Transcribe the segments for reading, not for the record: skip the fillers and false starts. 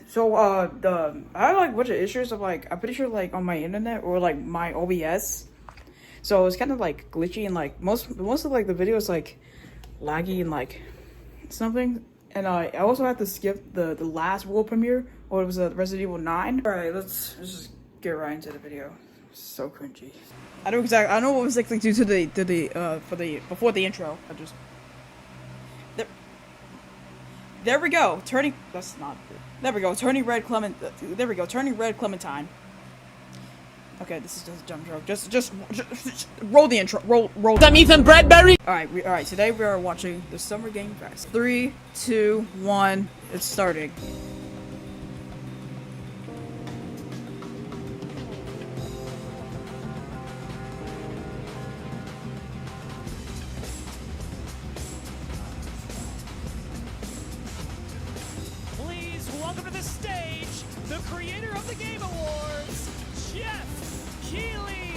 So I had like a bunch of issues of like I'm pretty sure like on my internet or like my OBS. So it's kind of like glitchy and like most of like the videos like laggy and like something. And I also had to skip the last world premiere, or it was Resident Evil 9. All right, let's just get right into the video. So cringy. I know what was exactly due to the for the before the intro. I just there we go. Turning that's not there we go. Turning red there we go. Turning red Clementine. Okay, this is just a dumb joke. Just roll the intro. Roll. Some Ethan Bradbury. All right. Today we are watching the Summer Game Fest. 3, 2, 1. It's starting. Please welcome to the stage the creator of the Game Awards, Jeff Keighley.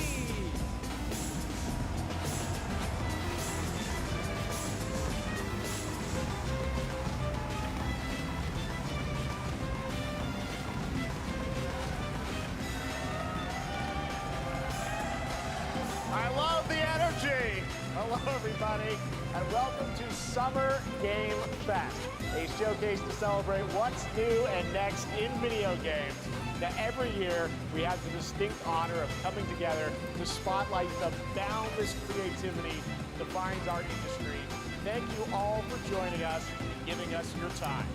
I love the energy. Hello, everybody, and welcome to Summer Game Fest, a showcase to celebrate what's new and next in video games. Now, every year, we have the distinct honor of coming together to spotlight the boundless creativity that defines our industry. Thank you all for joining us and giving us your time.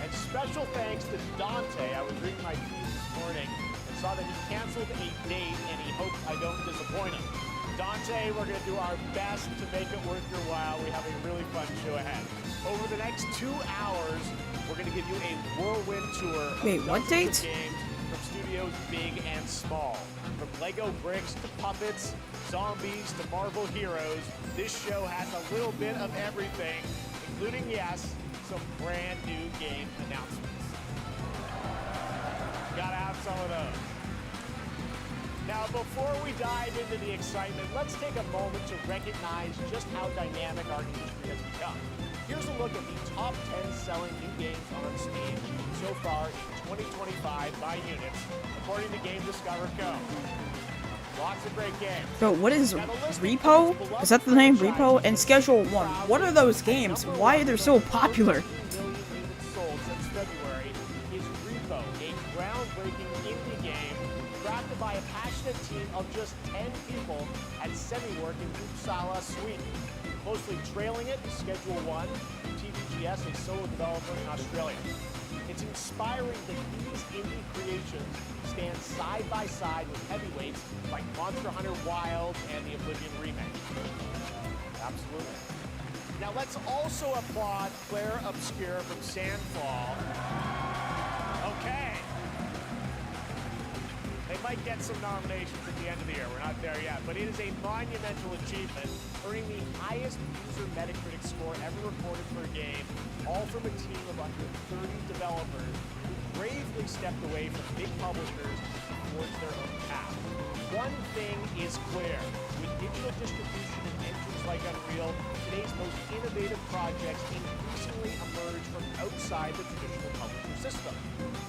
And special thanks to Dante. I was reading my feed this morning and saw that he canceled a date, and he hopes I don't disappoint him. Dante, we're going to do our best to make it worth your while. We have a really fun show ahead. Over the next 2 hours, we're going to give you a whirlwind tour of Wait, what dozens date? of games from studios big and small. From Lego bricks to puppets, zombies to Marvel heroes, this show has a little bit of everything, including, yes, some brand new game announcements. Gotta have some of those. Now, before we dive into the excitement, let's take a moment to recognize just how dynamic our industry has become. Here's a look at the top 10 selling new games on Steam so far in 2025 by units, according to Game Discover Co. Lots of great games. Bro, what is Now, the list of Repo? beloved Is that the name? franchises Repo and Schedule 1. What are those games? Why are they so popular? 14 million units sold since February is Repo, a groundbreaking indie game crafted by a passionate team of just 10 people at Semiwork in Uppsala, Sweden. Closely trailing it is Schedule 1, TVGS, a solo developer in Australia. It's inspiring that these indie creations stand side by side with heavyweights like Monster Hunter Wilds and the Oblivion remake. Absolutely. Now let's also applaud Claire Obscure from Sandfall. Okay. They might get some nominations at the end of the year. We're not there yet, but it is a monumental achievement, earning the highest user Metacritic score ever recorded for a game, all from a team of under 30 developers who bravely stepped away from big publishers to forge their own path. One thing is clear: with digital distribution and engines like Unreal, today's most innovative projects increasingly emerge from outside the traditional publisher system.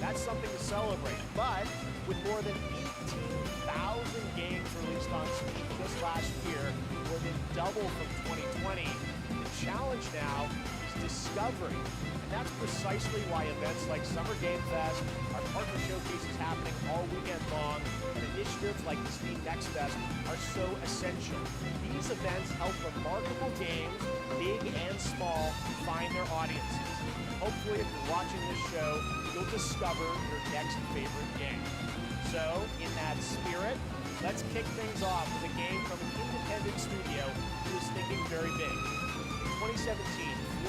That's something to celebrate, but with more than 18,000 games released on Steam just last year, more than double from 2020, the challenge now is discovery. And that's precisely why events like Summer Game Fest, our partner showcases happening all weekend long, and initiatives like the Steam Next Fest are so essential. These events help remarkable games, big and small, find their audiences. Hopefully, if you're watching this show, you'll discover your next favorite game. So, in that spirit, let's kick things off with a game from an independent studio who is thinking very big. In 2017,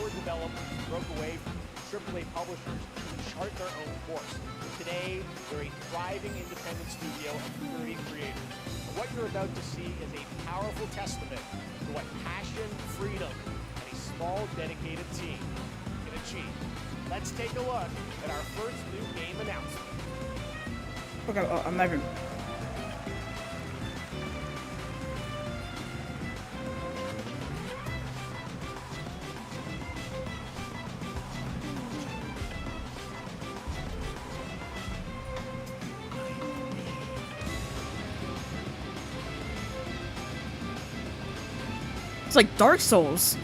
4 developers broke away from AAA publishers to chart their own course. Today, they're a thriving independent studio of 30 creators. And what you're about to see is a powerful testament to what passion, freedom, and a small, dedicated team can achieve. Let's take a look at our first new game announcement. Okay, I'm not even. It's like Dark Souls.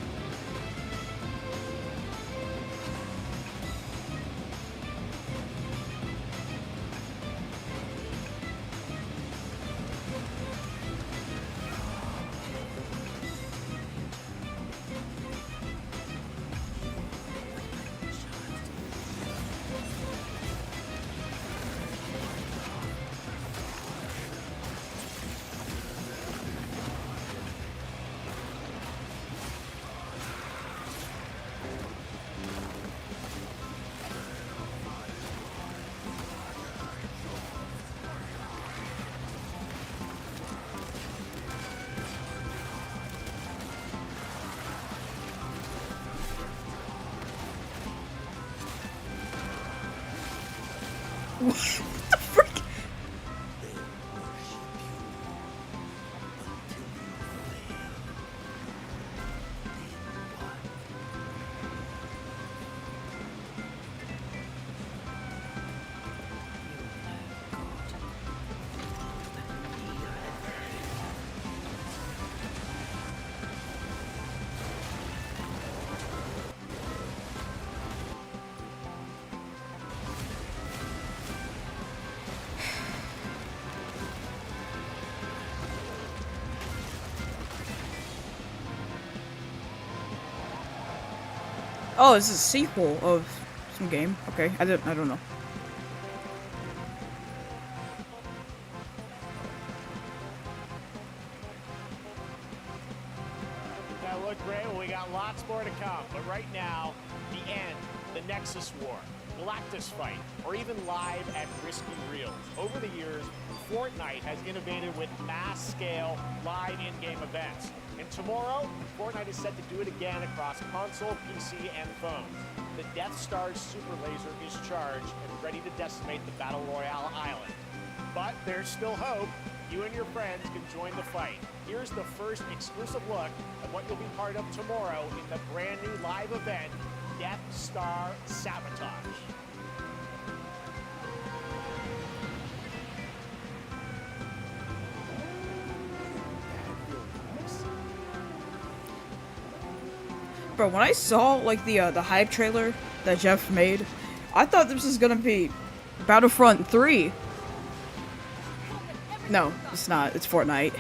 What the frick? Oh, this is a sequel of some game. Okay, I don't know. That looked great. Well, we got lots more to come. But right now, the end, the Nexus War, Galactus fight, or even live at Risky Reels. Over the years, Fortnite has innovated with mass-scale live in-game events. And tomorrow, Fortnite is set to do it again across console, PC, and phones. The Death Star's super laser is charged and ready to decimate the Battle Royale island. But there's still hope. You and your friends can join the fight. Here's the first exclusive look at what you'll be part of tomorrow in the brand new live event, Death Star Sabotage. Bro, when I saw like the hype trailer that Jeff made, I thought this was gonna be Battlefront 3. No, it's not. It's Fortnite.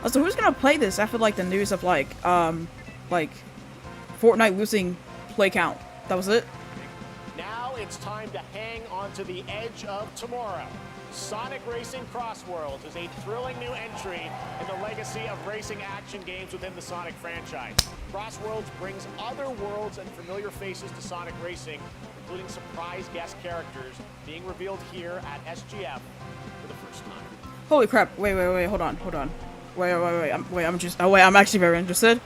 Also, who's gonna play this after like the news of like Fortnite losing play count? That was it. Now it's time to hang on to the edge of tomorrow. Sonic Racing Cross Worlds is a thrilling new entry in the legacy of racing action games within the Sonic franchise. Cross Worlds brings other worlds and familiar faces to Sonic Racing, including surprise guest characters being revealed here at SGF for the first time. Holy crap! Wait, hold on. I'm actually very interested.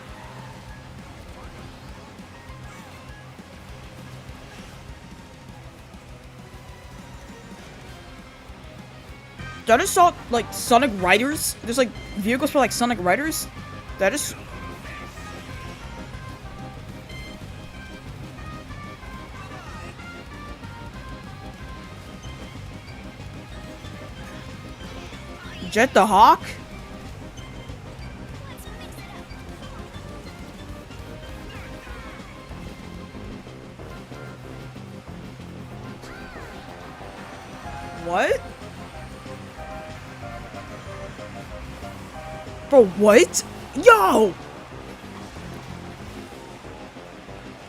I just saw like Sonic Riders. There's like vehicles for like Sonic Riders. That is. Jet the Hawk? What? Bro, what? Yo!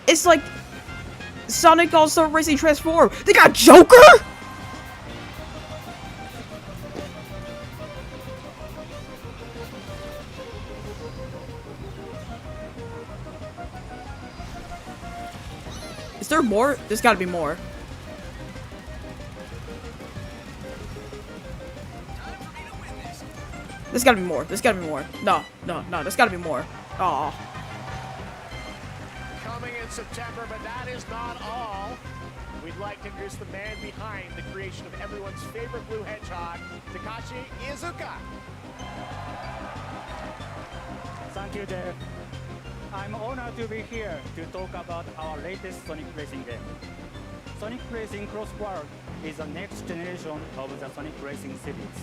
It's like Sonic All-Star Racing Transform. They got Joker? Is there more? There's gotta be more. There's gotta be more. There's gotta be more. No. There's gotta be more. Aw. Coming in September, but that is not all. We'd like to introduce the man behind the creation of everyone's favorite blue hedgehog, Takashi Iizuka. Thank you, Jeff. I'm honored to be here to talk about our latest Sonic Racing game. Sonic Racing Cross World is the next generation of the Sonic Racing series,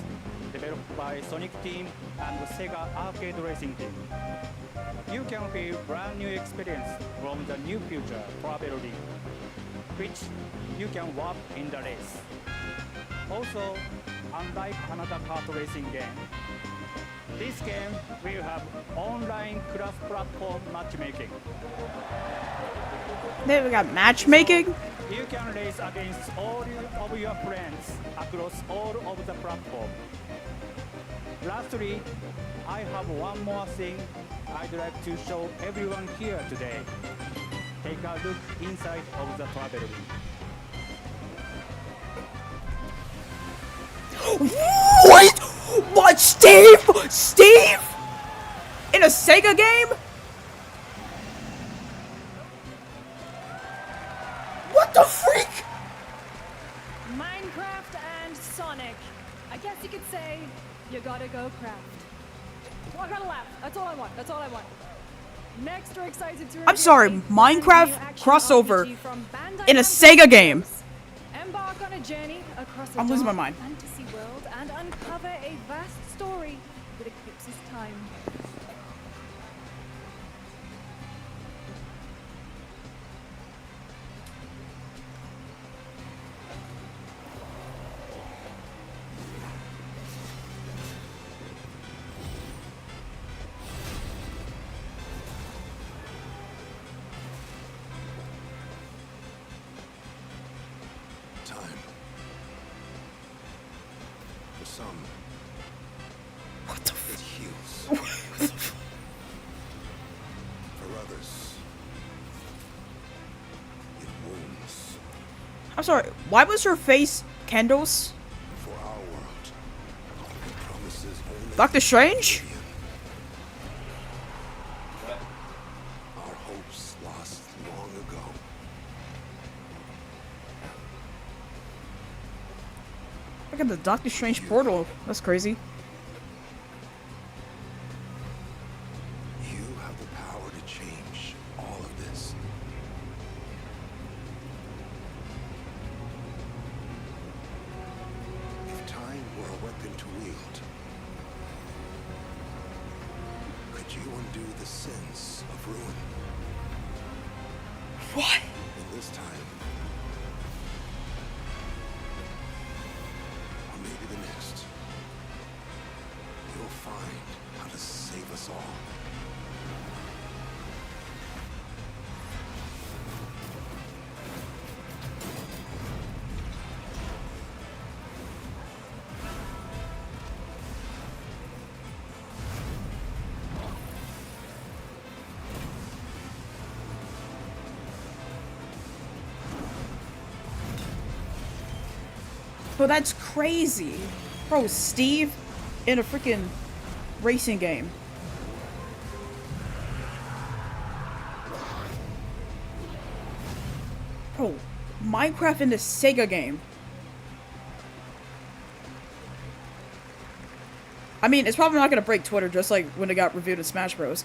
developed by Sonic Team and Sega Arcade Racing Team. You can feel brand new experience from the new future Travel Ring, which you can warp in the race. Also, unlike another kart racing game, this game will have online cross-platform matchmaking. Then we got matchmaking. You can race against all of your friends across all of the platforms. Lastly, I have one more thing I'd like to show everyone here today. Take a look inside of the travel ring. What? What, Steve? Steve? In a Sega game? What the freak? Minecraft and Sonic. I guess you could say you gotta go craft. Well, I gotta laugh. That's all I want. That's all I want. Next, we're excited to I'm sorry, reveal a Minecraft brand new action crossover RPG from Bandai in a Namco Sega game. Studios. Embark on a journey across a I'm losing my dark mind. fantasy world and uncover a vast story that eclipses time. Time. For some, What the it heals. For others, it wounds. I'm sorry, why was her face candles? For our world, it promises only Doctor Strange? oblivion. Our hopes lost long ago. Look at the Doctor Strange portal. That's crazy. You have the power to change all of this. If time were a weapon to wield, could you undo the sins of ruin? What? In this time, or maybe the next, you'll find how to save us all. Bro, that's crazy. Bro, Steve in a freaking racing game. Bro, Minecraft in the Sega game. I mean, it's probably not gonna break Twitter just like when it got reviewed in Smash Bros.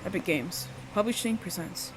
Epic Games. Publishing presents.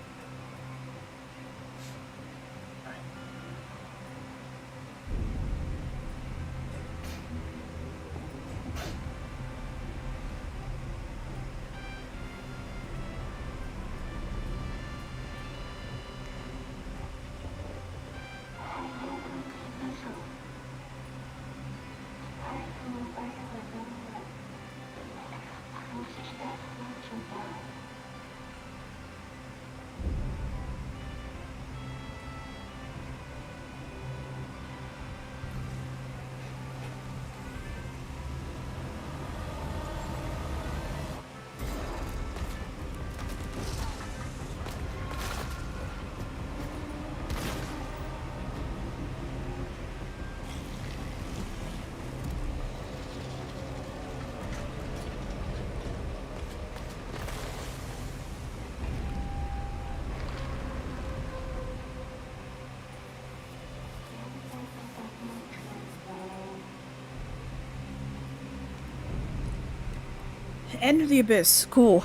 End of the Abyss. Cool.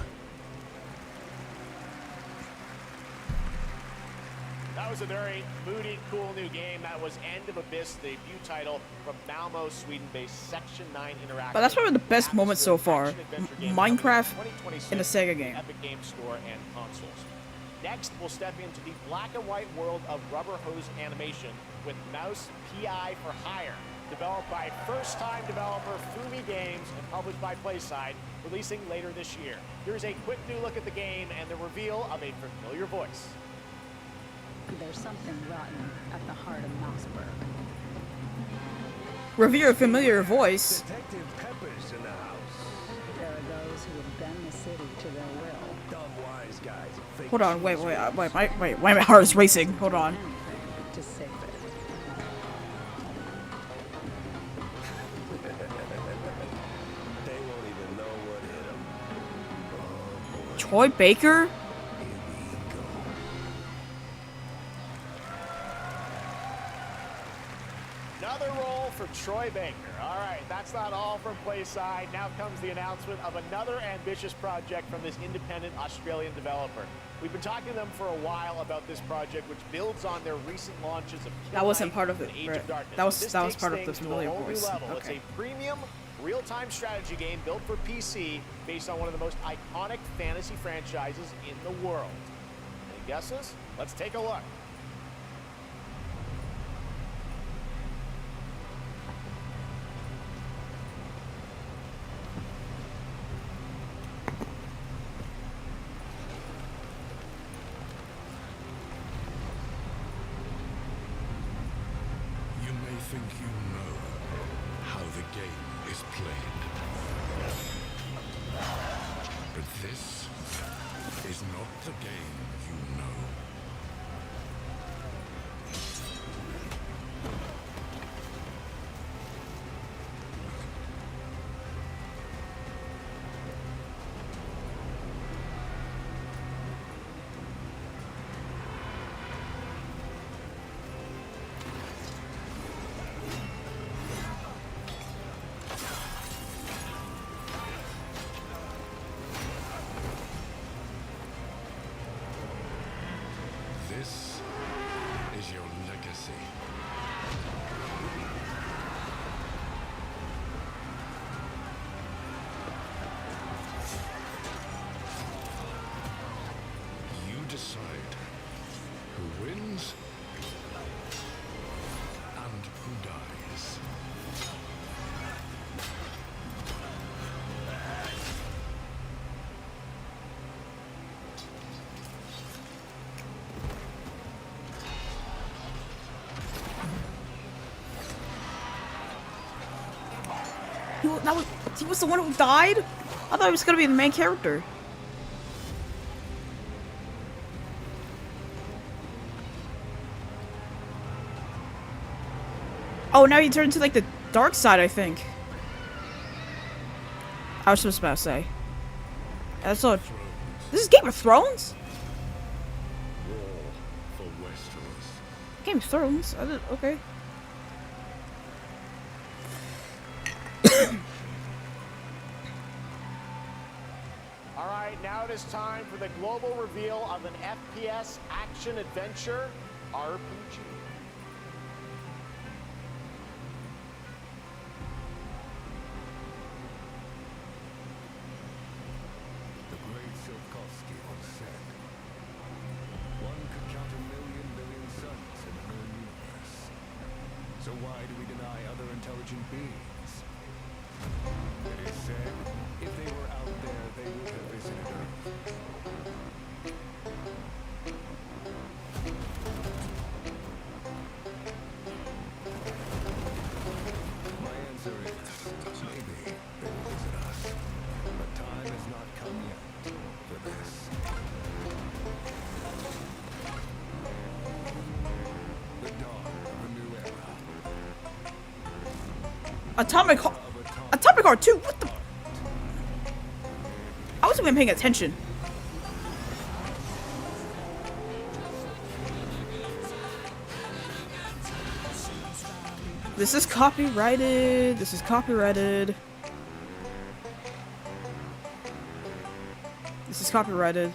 That was a very moody, cool new game. That was End of Abyss, the debut title from Malmo, Sweden-based Section 9 Interactive. But that's probably the best moment so far. Action-adventure game Minecraft coming in 2026 in a Sega game. Epic Game Store and consoles. Next, we'll step into the black and white world of rubber hose animation with Mouse PI for Hire, developed by first-time developer Fumi Games and published by PlaySide, releasing later this year. Here's a quick new look at the game and the reveal of a familiar voice. There's something rotten at the heart of Mossberg. Revere a familiar voice. Detective Pepper's in the house. There are those who have bent the city to their will. Dumb wise guys. Fake Hold on, wait, my heart is racing. Hold on. Anything to save it. They won't even know what hit them. Oh boy, Troy Baker? here we go. Another role for Troy Baker. All right, that's not all from PlaySide. Now comes the announcement of another ambitious project from this independent Australian developer. We've been talking to them for a while about this project, which builds on their recent launches of Kill That wasn't Knight part of it, and Age right. of Darkness. That was- This that was takes part of the things to a familiar whole new voice. level. Okay. It's a premium, real-time strategy game built for PC based on one of the most iconic fantasy franchises in the world. Any guesses? Let's take a look. You may think you know how the game is played. But this is not the game you know. This is your legacy. You decide who wins and who dies. He was the one who died? I thought he was gonna be the main character. Oh, now he turned to like the dark side, I think. I was just about to say. That's all. This is Game of Thrones? War for Westeros. Game of Thrones? Okay. All right, now it is time for the global reveal of an FPS action-adventure RPG. The great Silkovsky once said, one could count 1,000,000,000 suns in a known universe. So why do we deny other intelligent beings? It is said, if they were out there, they would have visited Earth. My answer is, maybe they will visit us. But time has not come yet for this. The dawn of a new era. Atomic Heart 2? What the? I wasn't even paying attention. This is copyrighted. This is copyrighted. This is copyrighted.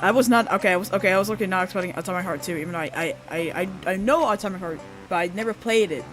I was not okay. I was looking not expecting Atomic Heart 2, even though I know Atomic Heart, but I never played it.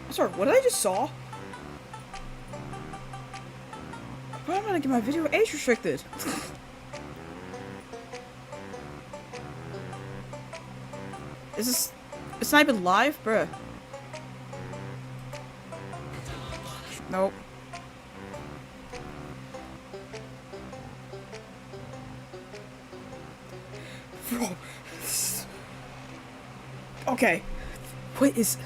Sorry, what did I just saw? Why am I gonna get my video age restricted? Is this... It's not even live? Bruh. Nope. Bro. Okay. What is...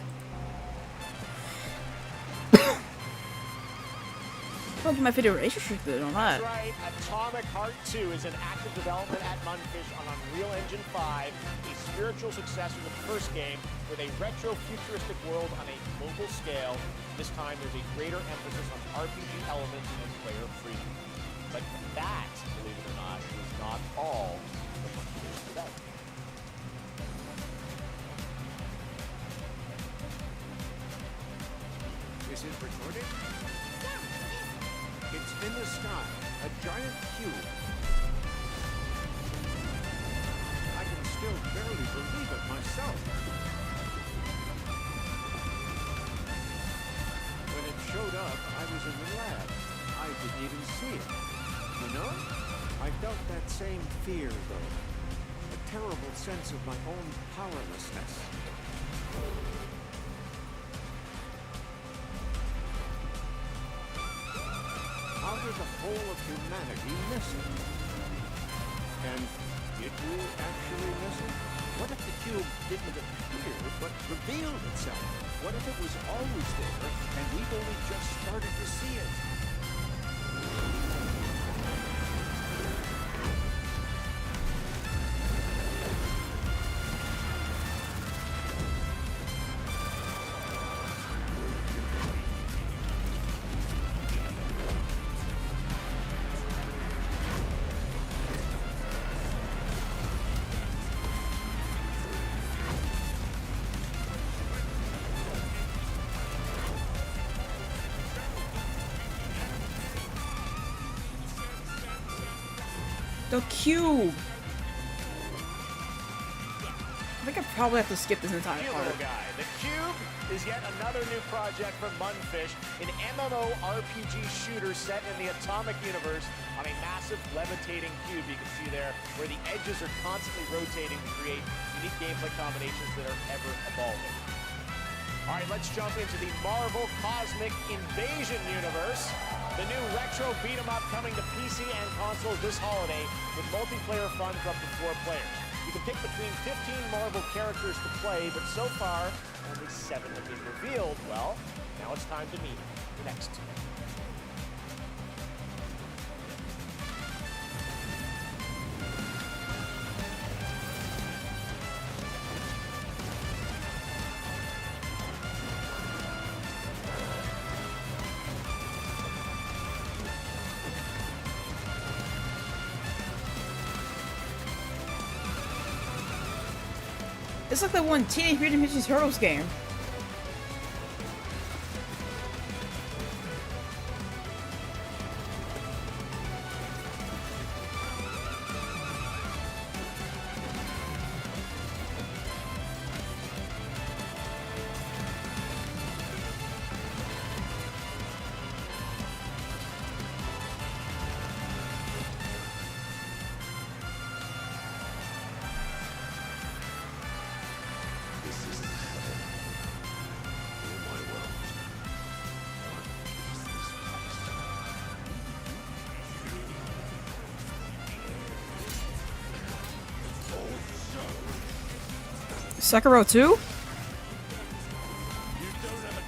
Don't get my video age restricted on that. That's right. Atomic Heart 2 is in active development at Mundfish on Unreal Engine 5, a spiritual successor to the first game with a retro-futuristic world on a global scale. This time, there's a greater emphasis on RPG elements and player freedom. But that, believe it or not, is not all the Mundfish today. Is it recorded? It's in the sky, a giant cube. I can still barely believe it myself. When it showed up, I was in the lab. I didn't even see it. You know? I felt that same fear, though. A terrible sense of my own powerlessness. How did the whole of humanity miss it? And did we actually miss it? What if the cube didn't appear, but revealed itself? What if it was always there, and we've only just started to see it? The cube! I think I probably have to skip this entire You part. little guy. The Cube is yet another new project from Mundfish, an MMORPG shooter set in the Atomic universe on a massive levitating cube you can see there, where the edges are constantly rotating to create unique gameplay combinations that are ever evolving. All right, let's jump into the Marvel Cosmic Invasion universe. The new retro beat-em-up coming to PC and consoles this holiday with multiplayer fun for up to 4 players. You can pick between 15 Marvel characters to play, but so far, only 7 have been revealed. Well, now it's time to meet the next 2. It's like the one Teenage Mutant Ninja Turtles game. Sekiro 2? You don't have a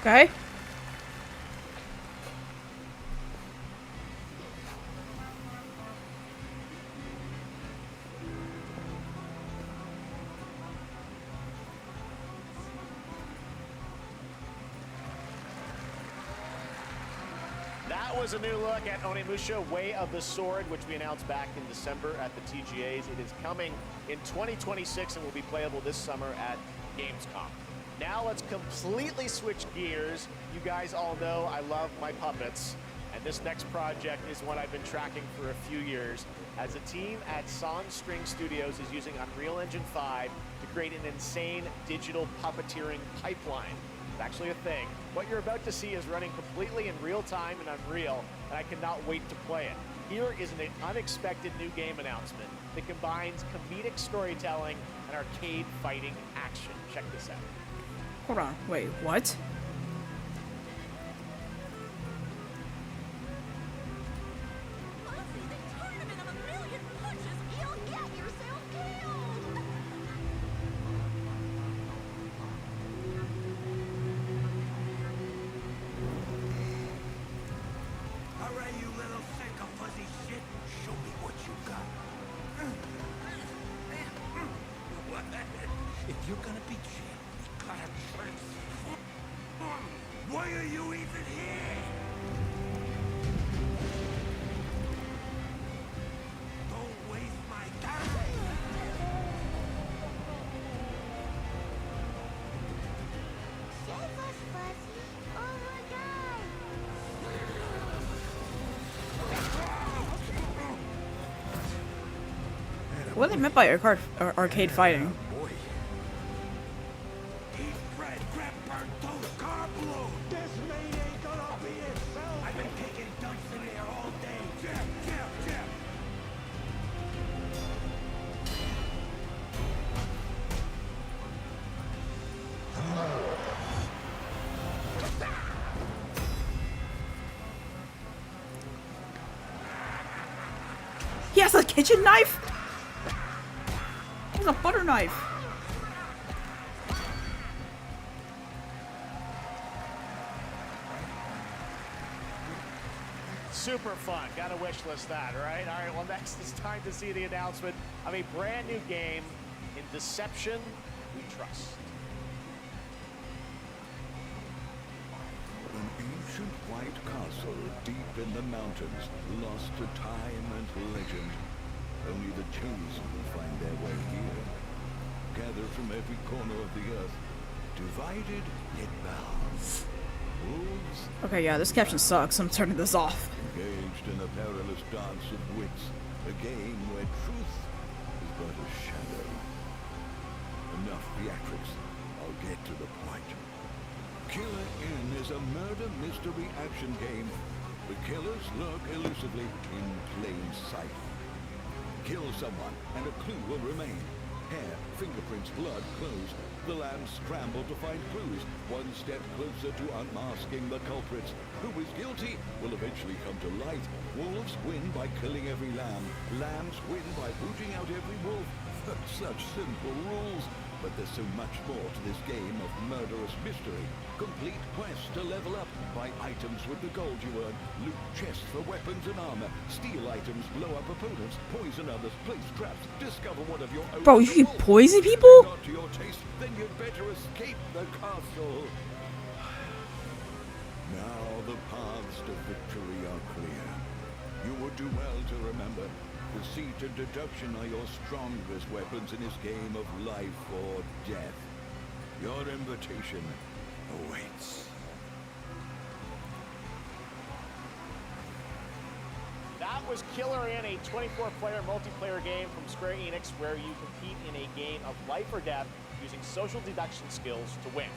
Okay. That was a new look at Onimusha Way of the Sword, which we announced back in December at the TGAs. It is coming in 2026 and will be playable this summer at Gamescom. Now let's completely switch gears. You guys all know I love my puppets, and this next project is one I've been tracking for a few years, as a team at Sonstring Studios is using Unreal Engine 5 to create an insane digital puppeteering pipeline. It's actually a thing. What you're about to see is running completely in real time in Unreal, and I cannot wait to play it. Here is an unexpected new game announcement that combines comedic storytelling and arcade fighting action. Check this out. Hold on. Wait, what? Alright, you little sick of fuzzy shit. Show me what you got. If you're gonna be chill, you gotta transform. Why are you even here? Don't waste my time. Save us, Fuzzy, or we'll die. What do they meant by arcade fighting? Boy. Eat bread, grab burnt toast, carb load. This maid ain't gonna be itself. I've been taking dumps in there all day. Jeff, Jeff, Jeff. He has a kitchen knife? He has a butter knife. Super fun. Gotta wish list that, right? All right, well, next it's time to see the announcement of a brand new game in Deception We Trust. An ancient white castle deep in the mountains, lost to time and legend. Only the chosen will find their way here. Gathered from every corner of the earth, divided yet bound. Wolves Okay, yeah, this caption sucks. I'm turning this off. engaged in a perilous dance of wits, a game where truth is but a shadow. Enough theatrics. I'll get to the point. Killer Inn is a murder mystery action game. The killers lurk elusively in plain sight. Kill someone and a clue will remain. Hair, fingerprints, blood, clothes. The lambs scramble to find clues, one step closer to unmasking the culprits. Who is guilty will eventually come to light. Wolves win by killing every lamb. Lambs win by rooting out every wolf. Such simple rules. But there's so much more to this game of murderous mystery. Complete quests to level up. Buy items with the gold you earn. Loot chests for weapons and armor. Steal items, blow up opponents, poison others, place traps. Discover one of your own. Bro, you can poison people? Not to your taste, then you'd better escape the castle. Now the paths to victory are clear. You would do well to remember, deceit and deduction are your strongest weapons in this game of life or death. Your invitation awaits. That was Killer Inn, a 24-player multiplayer game from Square Enix where you compete in a game of life or death using social deduction skills to win.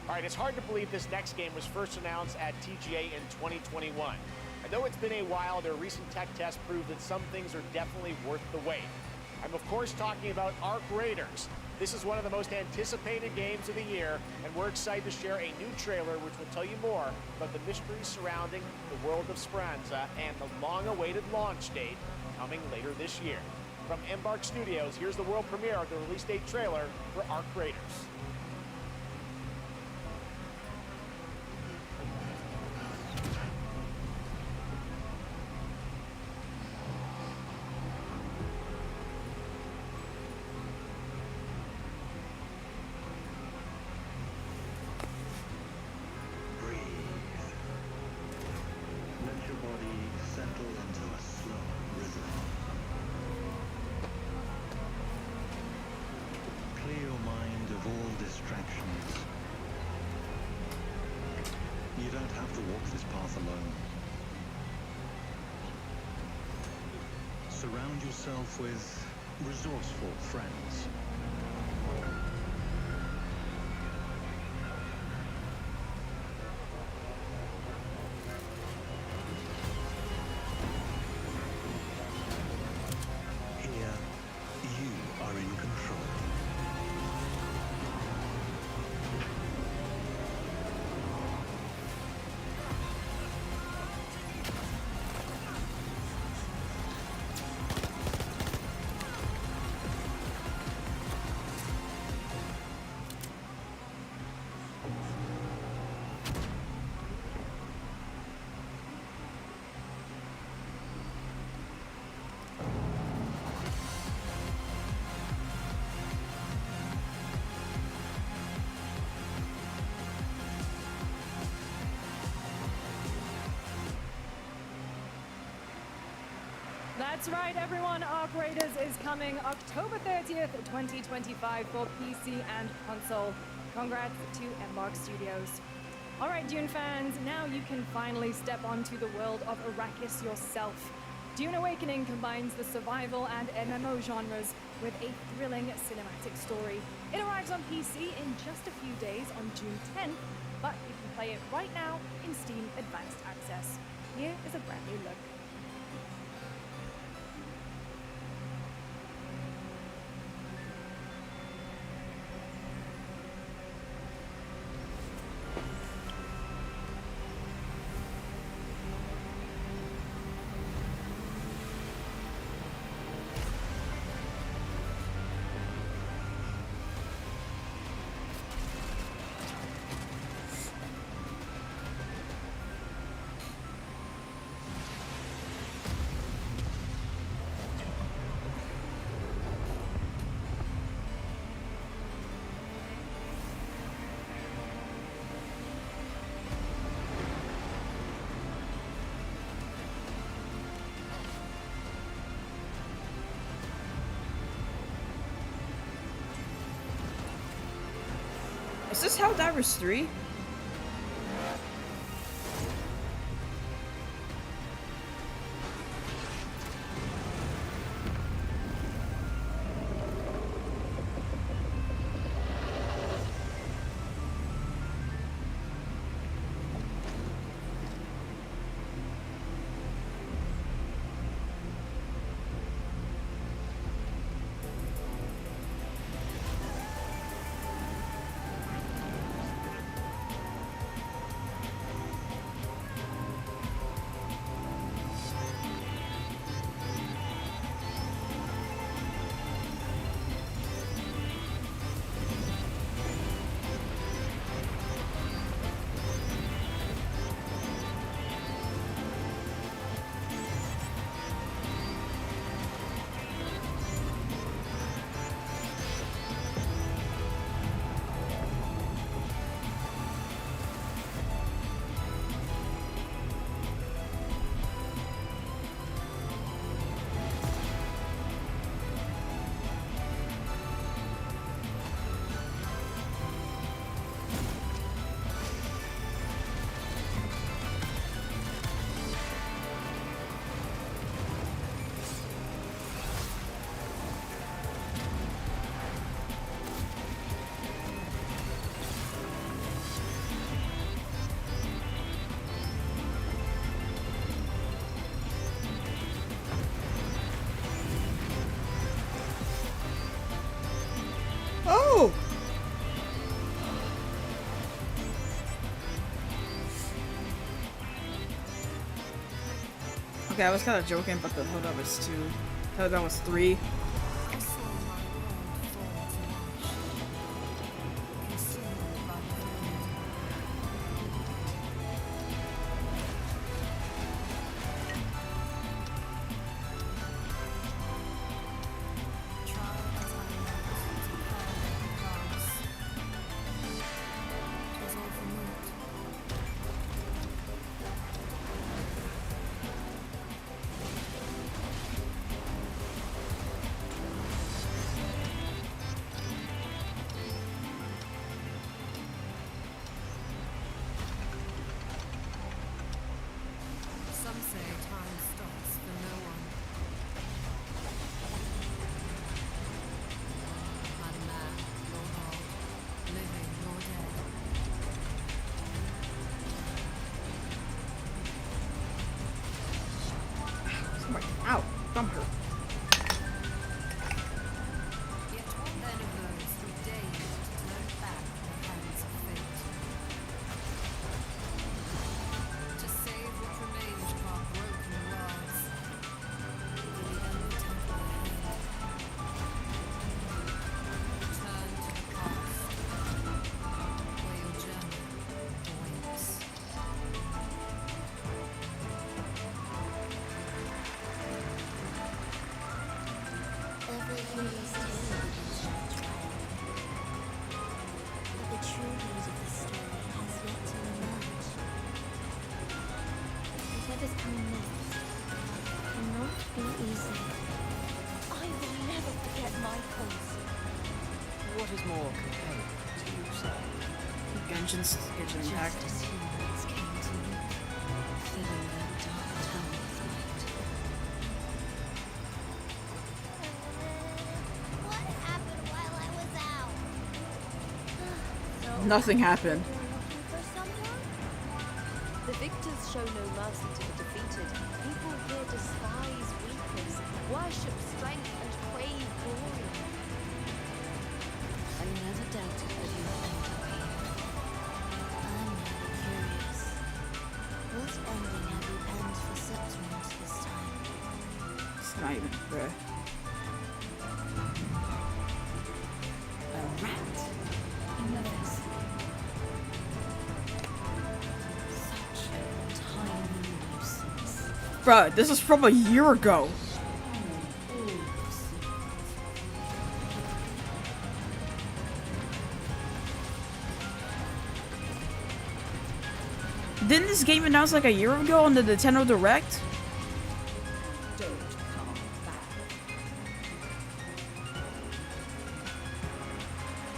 All right, it's hard to believe this next game was first announced at TGA in 2021. I know it's been a while, their recent tech tests proved that some things are definitely worth the wait. I'm of course talking about Arc Raiders. This is one of the most anticipated games of the year, and we're excited to share a new trailer which will tell you more about the mysteries surrounding the world of Speranza and the long-awaited launch date coming later this year. From Embark Studios, here's the world premiere of the release date trailer for Arc Raiders. settle into a slow rhythm. Clear your mind of all distractions. You don't have to walk this path alone. Surround yourself with resourceful friends. Here, you are in control. That's right, everyone. Arc Raiders is coming October 30th, 2025 for PC and console. Congrats to Embark Studios. All right, Dune fans, now you can finally step onto the world of Arrakis yourself. Dune Awakening combines the survival and MMO genres with a thrilling cinematic story. It arrives on PC in just a few days on June 10th, but you can play it right now in Steam Advanced Access. Here is a brand new look. Is this Helldivers 3? Oh! Okay, I was kind of joking, but the Helldivers was 2. Helldivers was 3. from her. Yet what then of those who dared to turn back the hands of fate? To save what remains of our broken worlds, will we only turn their hand? Turn to the past, where your journey awaits. Every hero's tale begins with a trial. But the true lead of the story has yet to emerge. Whatever's coming next cannot be easy. I will never forget my place. What is more compelling to you, sir? Genshin's Impact. Just as humans came to me, filling their dark town with light. What happened while I was out? Nothing happened. Looking for someone? The victors show no mercy to the defeated. People here despise weakness, worship strength, and crave glory. I never doubted that you would end up here. I'm now curious. What ending have you penned for Septimus this time? It's not even, bruh. A rat in the vessel. Such a tiny nuisance. Bruh, this is from a year ago. Didn't this game announce like a year ago on the Nintendo Direct? Don't come back.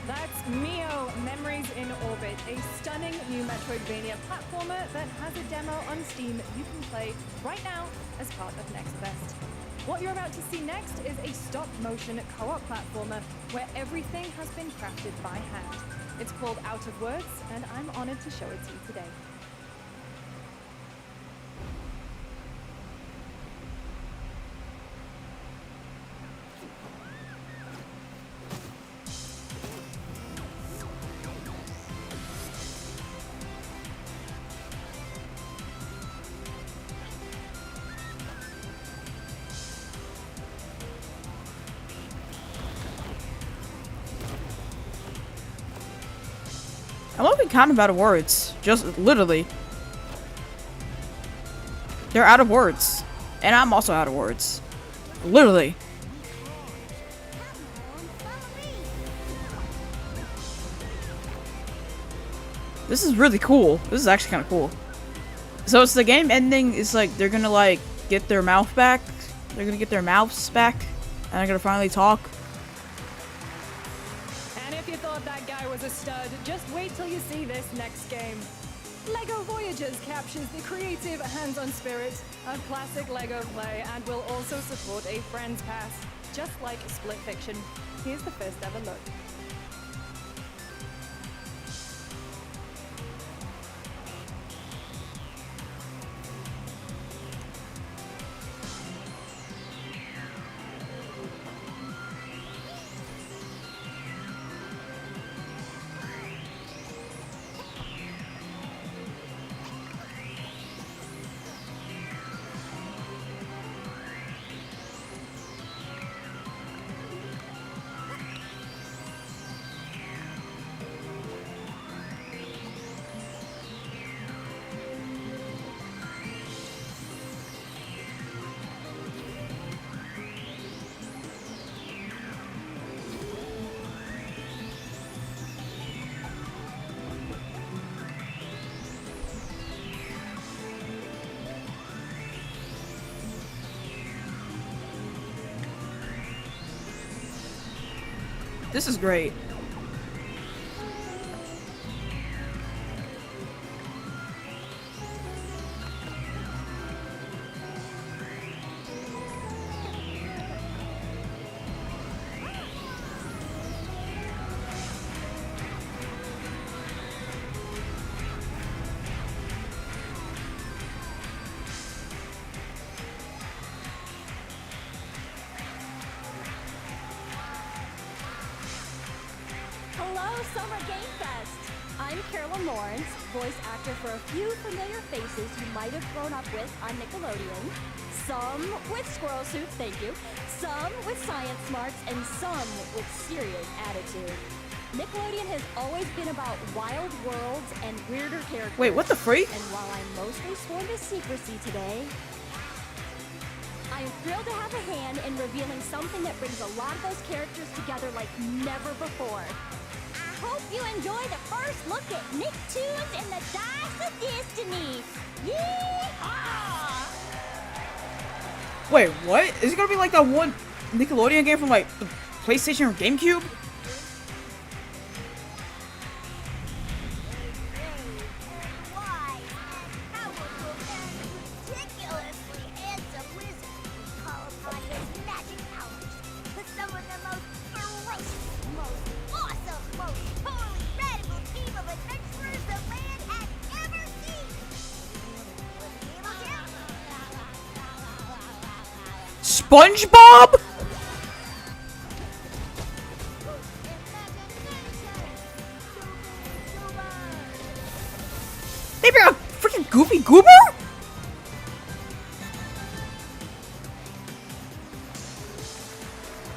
That's Mio Memories in Orbit, a stunning new Metroidvania platformer that has a demo on Steam you can play right now as part of Next Best. What you're about to see next is a stop-motion co-op platformer where everything has been crafted by hand. It's called Out of Words, and I'm honored to show it to you today. I'm looking kind of out of words. Just literally. They're out of words. And I'm also out of words. Literally. This is really cool. This is actually kind of cool. So it's the game ending is like they're gonna like get their mouth back. They're gonna get their mouths back. And they're gonna finally talk. And if you thought that guy was a stud, just wait till you see this next game. LEGO Voyagers captures the creative, hands-on spirit of classic LEGO play and will also support a Friends Pass, just like Split Fiction. Here's the first ever look. This is great. Hello, Summer Game Fest! I'm Carolyn Lawrence, voice actor for a few familiar faces you might have grown up with on Nickelodeon. Some with squirrel suits, thank you. Some with science smarts, and some with serious attitude. Nickelodeon has always been about wild worlds and weirder characters. Wait, what the freak? And while I'm mostly sworn to secrecy today, I am thrilled to have a hand in revealing something that brings a lot of those characters together like never before. I hope you enjoy the first look at Nicktoons and the Dice of Destiny. Yeehaw! Wait, what? Is it gonna be like that one Nickelodeon game from like the PlayStation or GameCube? SpongeBob? They bring a freaking Goofy Goober?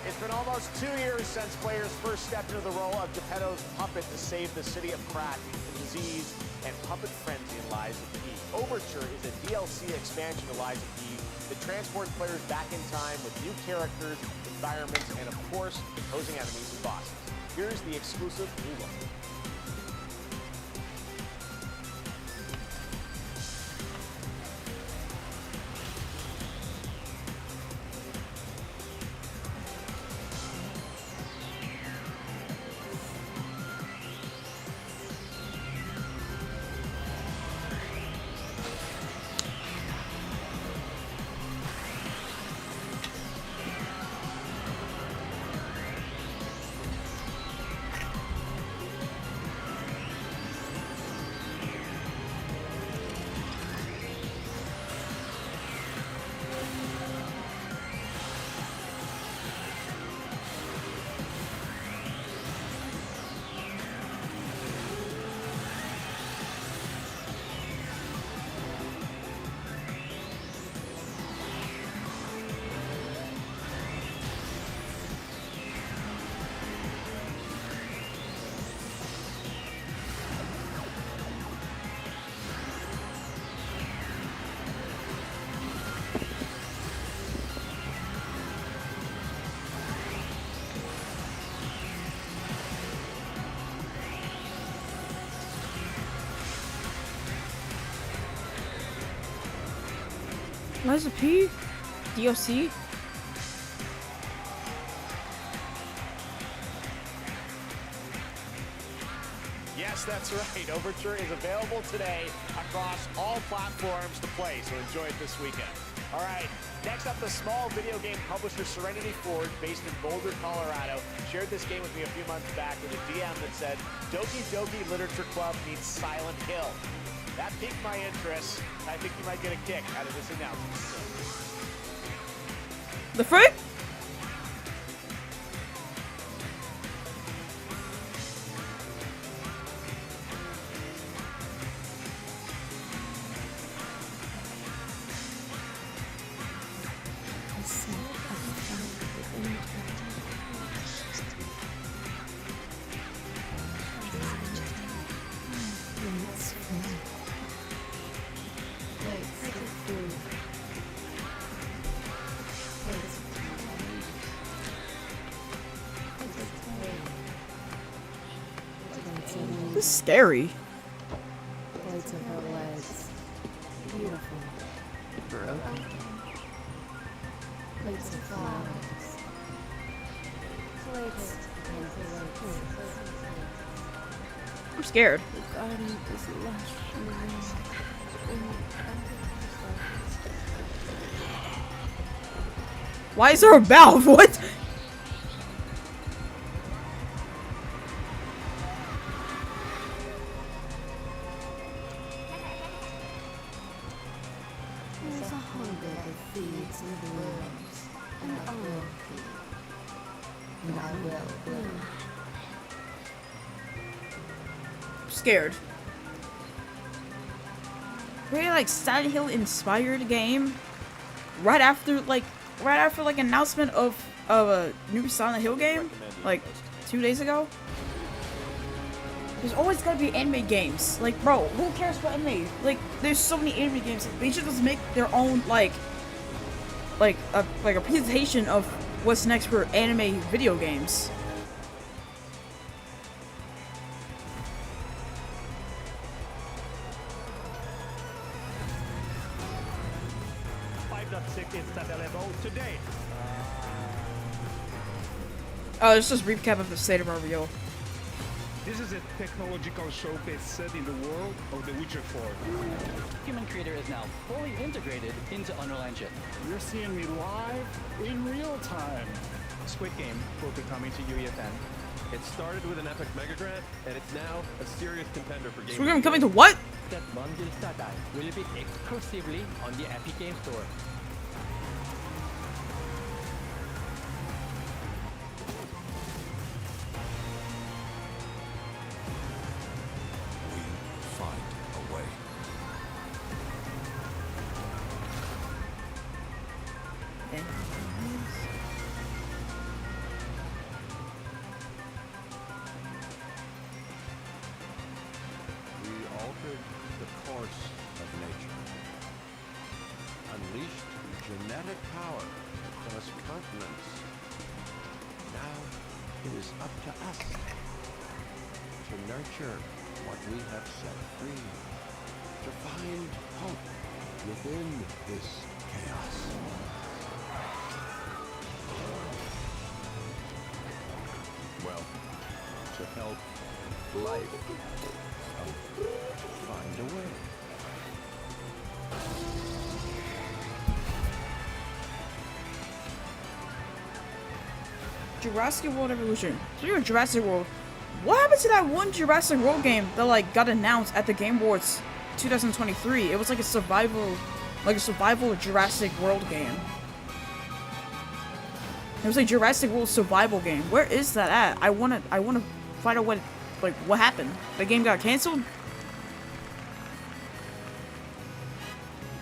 It's been almost 2 years since players first stepped into the role of Geppetto's puppet to save the city of Krat from disease and puppet frenzy in Lies of P. Overture is a DLC expansion to Lies of P that transports players back in time with new characters, environments, and of course, opposing enemies and bosses. Here's the exclusive new look. Lies of P? DLC? Yes, that's right. Overture is available today across all platforms to play, so enjoy it this weekend. All right, next up, the small video game publisher Serenity Forge, based in Boulder, Colorado, shared this game with me a few months back with a DM that said, Doki Doki Literature Club meets Silent Hill. That piqued my interest. I think you might get a kick out of this announcement. The frick? This is scary. Plates of her legs. Beautiful. Broken. Plates of flowers. Plates I'm scared. The garden is lush Why is there a valve? What? There's a hunger that feeds and blooms, and I will feed, and I will bloom. scared. Really like Silent Hill inspired game. Right after announcement of a new Silent Hill game, like 2 days ago. There's always gotta be anime games. Like, bro, who cares about anime? Like, there's so many anime games. They should just make their own like a presentation of what's next for anime video games. Today. Oh, it's just a recap of the state of Mario. This is a technological showcase set in the world of The Witcher 4. Human Creator is now fully integrated into Unreal Engine. You're seeing me live in real time. Squid Game will be coming to UEFN. It started with an epic mega grant, and it's now a serious contender for Game. Squid Game coming to what? That Bundle Saga will be exclusively on the Epic Game Store. Genetic power across continents. Now it is up to us to nurture what we have set free, to find hope within this chaos. Well, to help life find a way. Jurassic World Evolution. Speaking of Jurassic World, what happened to that one Jurassic World game that like got announced at the Game Awards 2023? It was like a survival Jurassic World game. It was like Jurassic World survival game. Where is that at? I wanna find out what happened. The game got canceled?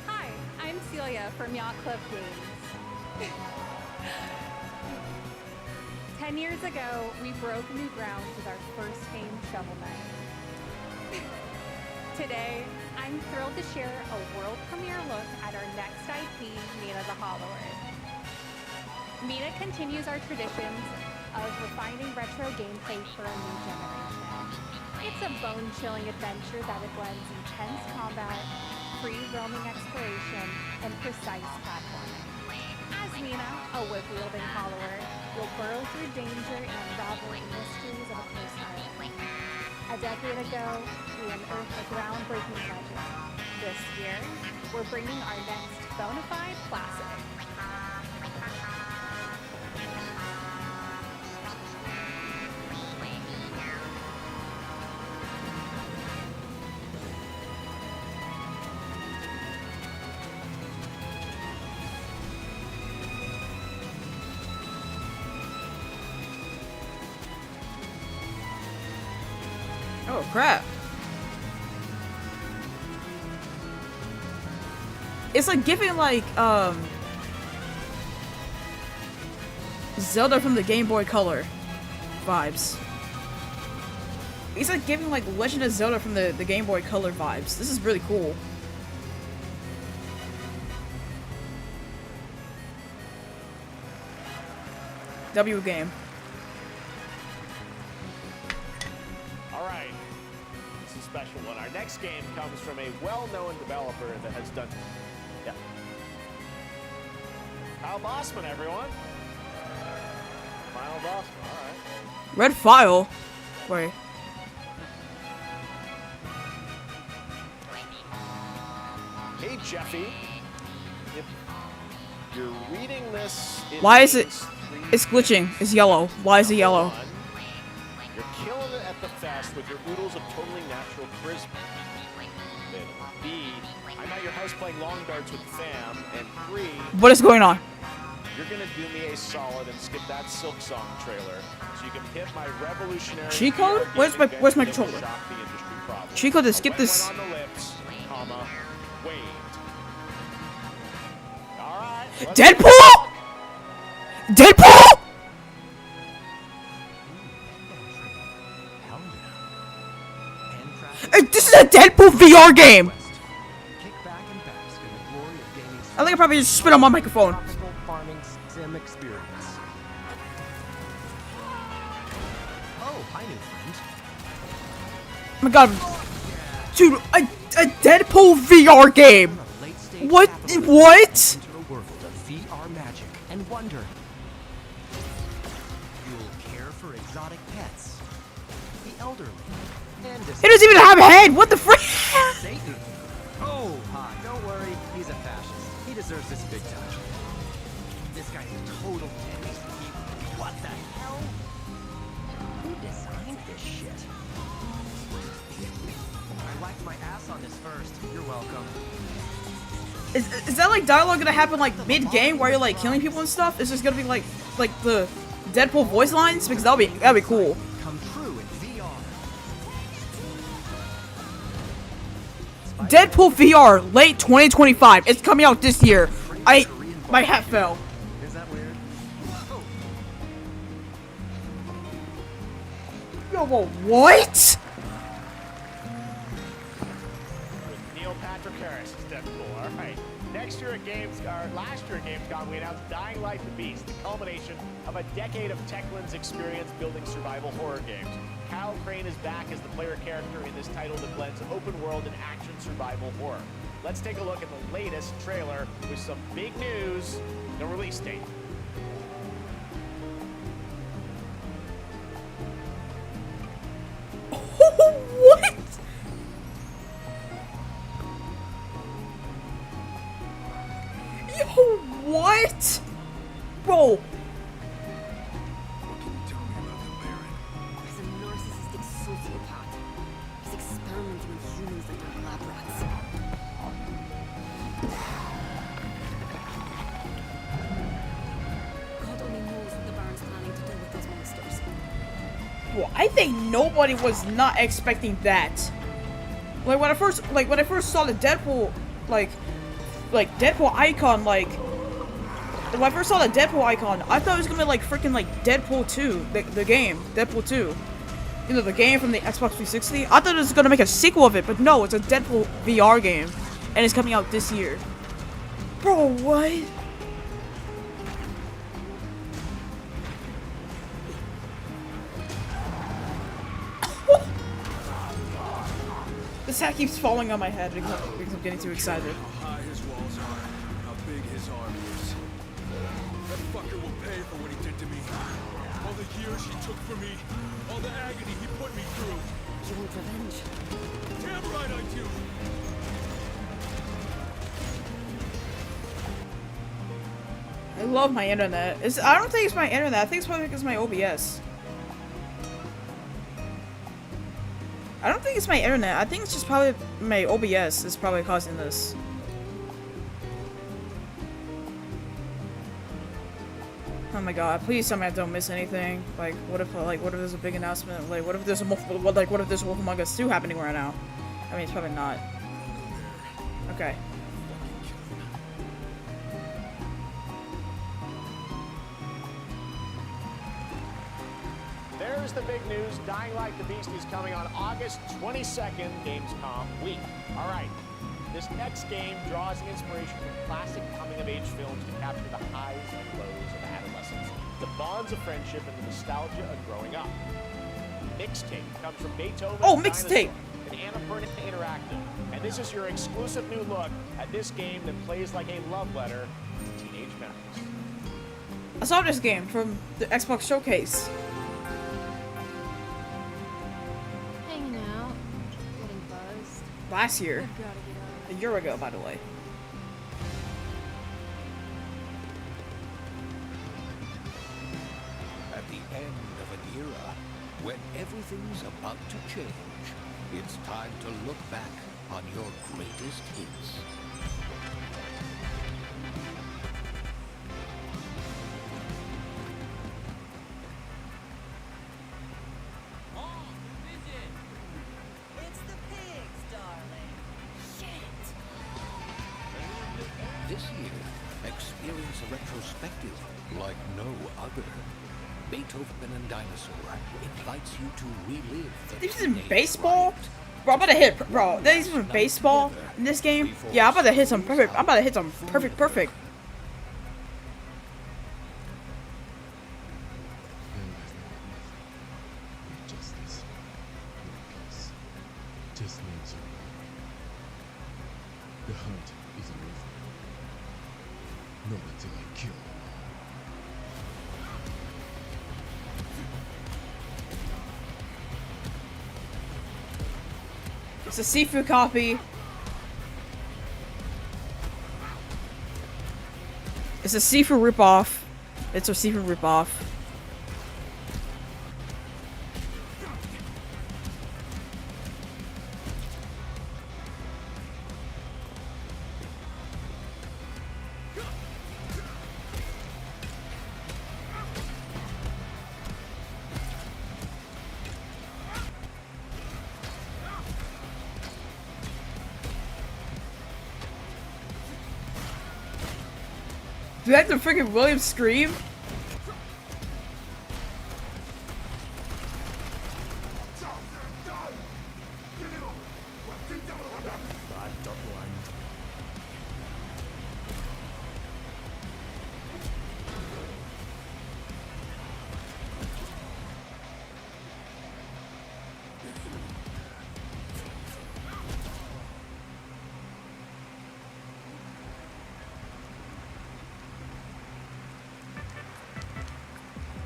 Hi, I'm Celia from Yacht Club Games. 10 years ago, we broke new ground with our first game, Shovel Knight. Today, I'm thrilled to share a world premiere look at our next IP, Mina the Hollower. Mina continues our traditions of refining retro gameplay for a new generation. It's a bone-chilling adventure that blends intense combat, free roaming exploration, and precise platforming. As Mina, a whip-wielding hollower, will burrow through danger and unravel the mysteries of a cursed island. A decade ago, we unearthed a groundbreaking legend. This year, we're bringing our next bona fide classic. Oh crap. It's like giving like Zelda from the Game Boy Color vibes. It's like giving like Legend of Zelda from the Game Boy Color vibes. This is really cool. W game. Special one. Our next game comes from a well-known developer that has done. Yeah. Kyle Bossman, everyone. Kyle Bossman. All right. Red File. Wait. Hey, Jeffy. If you're reading this, Why is it? It's glitching. It's yellow. Why is it yellow? You're killing it at the fest with your oodles of totally natural charisma. Then B, I'm at your house playing long darts with the fam. And 3, What is going on? you're going to do me a solid and skip that Silk Song trailer so you can hit my revolutionary Cheat code? Where's my controller? Cheat code to skip this. On the lips, comma, waved. All right. Deadpool? Deadpool? This is a Deadpool VR game. I think I probably just spit on my microphone. Farming sim experience. Oh, hi, new friend. Oh my god. Dude, a Deadpool VR game. What? What? Into a world of VR magic and wonder. You'll care for exotic pets, the elderly, and It doesn't even have a head. What the frick? Satan. Oh, hi. Don't worry. He's a fascist. He deserves this big time. This guy's a total enemy. What the hell? Who designed this shit? I wiped my ass on this first. You're welcome. Is that like dialogue gonna happen like mid-game where you're like killing people and stuff? Is this gonna be like the Deadpool voice lines? Because that'd be cool. Come true in VR. Deadpool VR, late 2025. It's coming out this year. My hat fell. Is that weird? Yo, what? Neil Patrick Harris is Deadpool. All right. Last year at Gamescom, we announced Dying Light the Beast, the culmination of a decade of Techland's experience building survival horror games. Kyle Crane is back as the player character in this title that blends open world and action survival horror. Let's take a look at the latest trailer with some big news, the release date. What? Yo, what? Bro. He's a narcissistic sociopath. He's experimenting with humans like they're lab rats. God only knows what the Baron's planning to do with those monsters. Well, I think nobody was not expecting that. Like when I first saw the Deadpool like Deadpool icon, like when I first saw the Deadpool icon, I thought it was gonna be like freaking like Deadpool 2, the game, Deadpool 2. You know, the game from the Xbox 360. I thought it was gonna make a sequel of it, but no, it's a Deadpool VR game, and it's coming out this year. Bro, what? This hat keeps falling on my head because I'm getting too excited. How high his walls are, how big his army is. That fucker will pay for what he did to me. All the years he took from me, all the agony he put me through. You want revenge? Damn right I do. I love my internet. I don't think it's my internet. I think it's probably because my OBS. I don't think it's my internet. I think it's just probably my OBS is probably causing this. Oh my god, please tell me I don't miss anything. Like, what if there's a big announcement? Like, what if there's what if there's Wolf Among Us 2 happening right now? I mean, it's probably not. Okay. There's the big news. Dying Light the Beast is coming on August 22nd, Gamescom week. All right, this next game draws inspiration from classic coming-of-age films to capture the highs and lows of adolescence, the bonds of friendship, and the nostalgia of growing up. Mixtape comes from Beethoven. Oh, Mixtape! And Annapurna Interactive. And this is your exclusive new look at this game that plays like a love letter to teenage memories. I saw this game from the Xbox Showcase. Hanging out, getting buzzed. Last year. Gotta get out. A year ago, by the way. At the end of an era, when everything's about to change, it's time to look back on your greatest hits. this year, experience a retrospective like no other. Beethoven and Dinosaur invites you to relive the This is in teenage baseball? Bro, I'm about to hit, bro. This is baseball in this game? Yeah, I'm about to hit some perfect. I'm about to hit some perfect. Justice, no peace. Just needs you. The hunt isn't over. Not until I kill them all. It's a Sifu copy. It's a Sifu ripoff. It's a Sifu ripoff. Do I have to freaking William scream?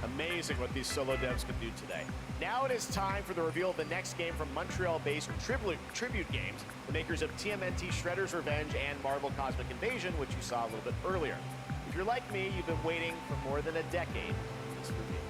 Amazing what these solo devs can do today. Now it is time for the reveal of the next game from Montreal-based Tribute Games, the makers of TMNT Shredder's Revenge and Marvel Cosmic Invasion, which you saw a little bit earlier. If you're like me, you've been waiting for more than a decade for this reveal.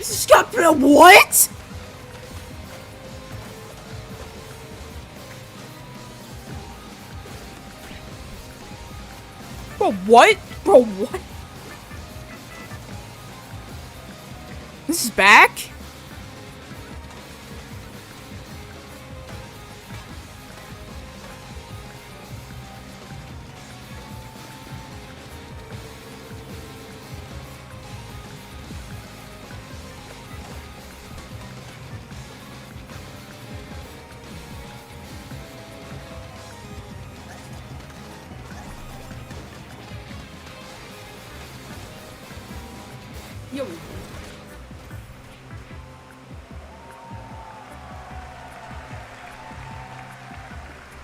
Scott, what? Bro, what? Bro, what? This is back? Yo.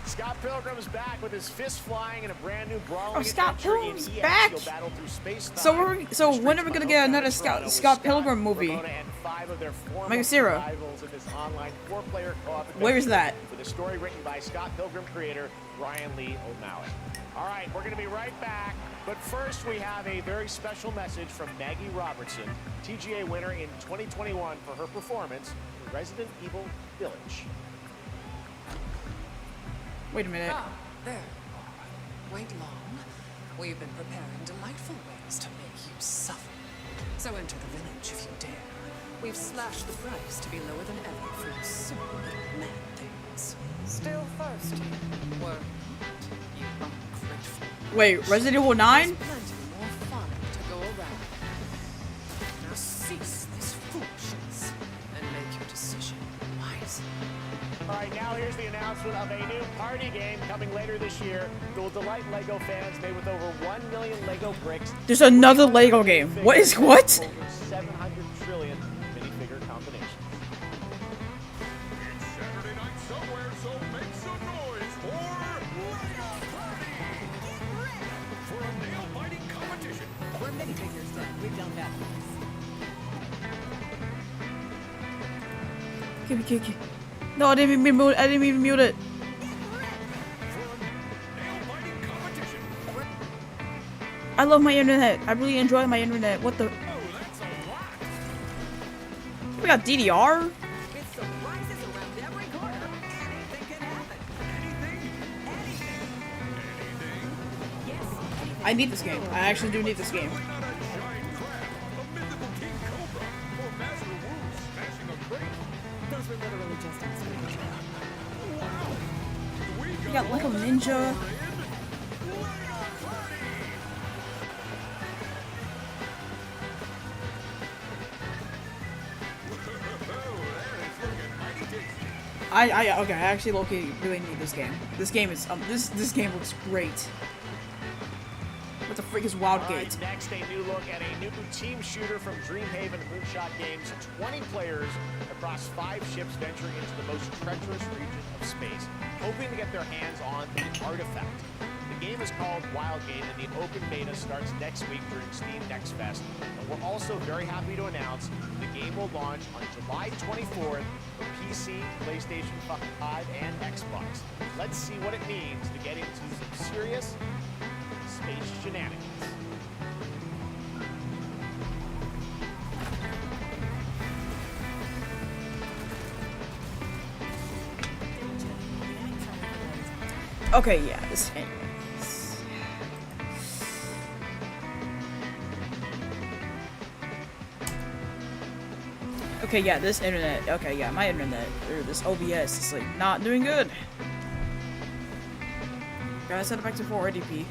Scott Pilgrim's back with his fist flying in a brand new brawling Oh, Scott adventure in Pilgrim's EX. back. You'll battle through space-time. So when are we gonna get another Scott Pilgrim movie? Ramona and 5 of their former Megasera. rivals in this online 4-player co-op Where is adventure that? With a story written by Scott Pilgrim creator Brian Lee O'Malley. All right, we're going to be right back. But first, we have a very special message from Maggie Robertson, TGA winner in 2021 for her performance in Resident Evil Village. Wait a minute. Ah, there. Wait long. We've been preparing delightful ways to make you suffer. So enter the village if you dare. We've slashed the price to be lower than ever for your simple little man things. Still thirsty? Were you ungrateful? Wait, Resident Evil 9? There's plenty more fun to go around. Now cease this foolishness and make your decision wisely. All right, now here's the announcement of a new party game coming later this year that will delight LEGO fans made with over 1 million LEGO bricks. There's another LEGO game. What is what? 700 trillion minifigure combinations. It's Saturday night somewhere, so make some noise for LEGO Party! For a nail-biting competition. We're minifigures then. We've done that. Okay. No, I didn't even mute it. I love my internet. I really enjoy my internet. What the? We got DDR? I need this game. I actually do need this game. Those were literally just inspiration. We got Lego Ninja. Okay, I actually low-key really need this game. This game is, this game looks great. What the freak is Wildgate? Right, next, a new look at a new team shooter from Dreamhaven Moonshot Games. 20 players across 5 ships venturing into the most treacherous region of space, hoping to get their hands on the artifact. The game is called Wildgate, and the open beta starts next week during Steam Next Fest. And we're also very happy to announce the game will launch on July 24th for PC, PlayStation 5, and Xbox. Let's see what it means to get into some serious space shenanigans. Okay, yeah, this anyways. Okay, yeah, this internet. Okay, yeah, my internet or this OBS is like not doing good. Gotta set it back to 480p.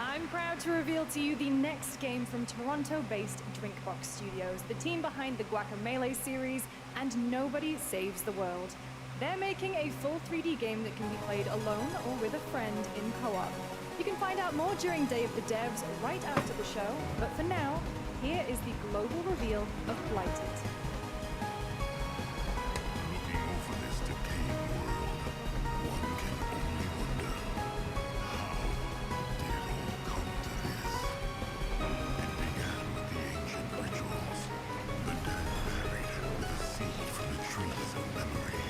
I'm proud to reveal to you the next game from Toronto-based Drinkbox Studios, the team behind the Guacamelee series and Nobody Saves the World. They're making a full 3D game that can be played alone or with a friend in co-op. You can find out more during Day of the Devs right after the show, but for now, here is the global reveal of Blighted. Looking over this decaying world, one can only wonder, how did it all come to this? It began with the ancient rituals, the dead buried with a seed from the trees of memory.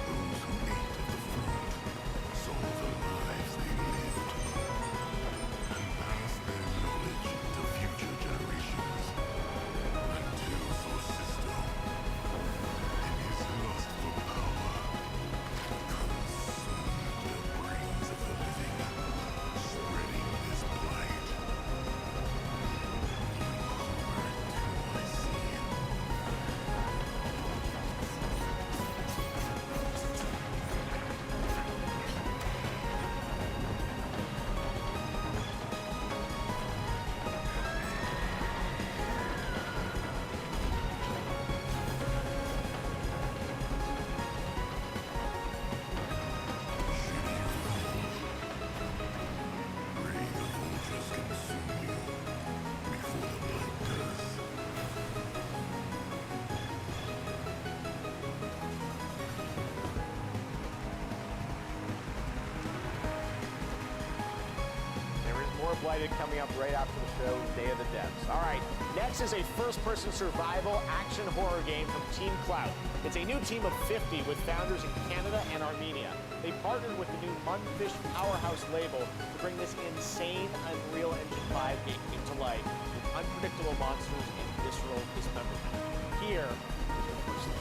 Those who ate of the fruit saw the lives they lived, and passed their knowledge to future generations, until Sorcisto, in his lust for power, consumed the brains of the living, spreading his blight. You are too, I see. Pray the vultures consume you before the blight does. There is more Blighted coming up right after the show, Day of the Devs. All right, next is a first-person survival action horror game from Team Cloud. It's a new team of 50 with founders in Canada and Armenia. They partnered with the new Munfish Powerhouse label to bring this insane Unreal Engine 5 game to life with unpredictable monsters and visceral dismemberment. Here is your first look.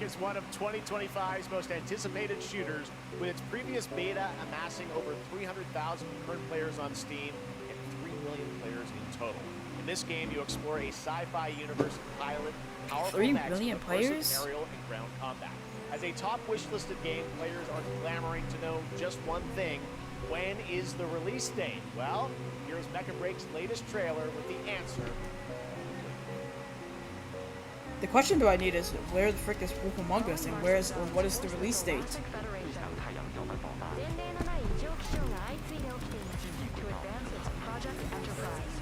is one of 2025's most anticipated shooters, with its previous beta amassing over 300,000 concurrent players on Steam and 3 million players in total. In this game, you explore a sci-fi universe and pilot powerful 3 mechs million with immersive players? aerial and ground combat. As a top wish-listed game, players are clamoring to know just one thing: when is the release date? Well, here's Mecha Break's latest trailer with the answer. The question do I need is where the frick is Wolf Among Us and what is the release date? 前例のない異常気象が相次いで起きています。To advance its Project Enterprise.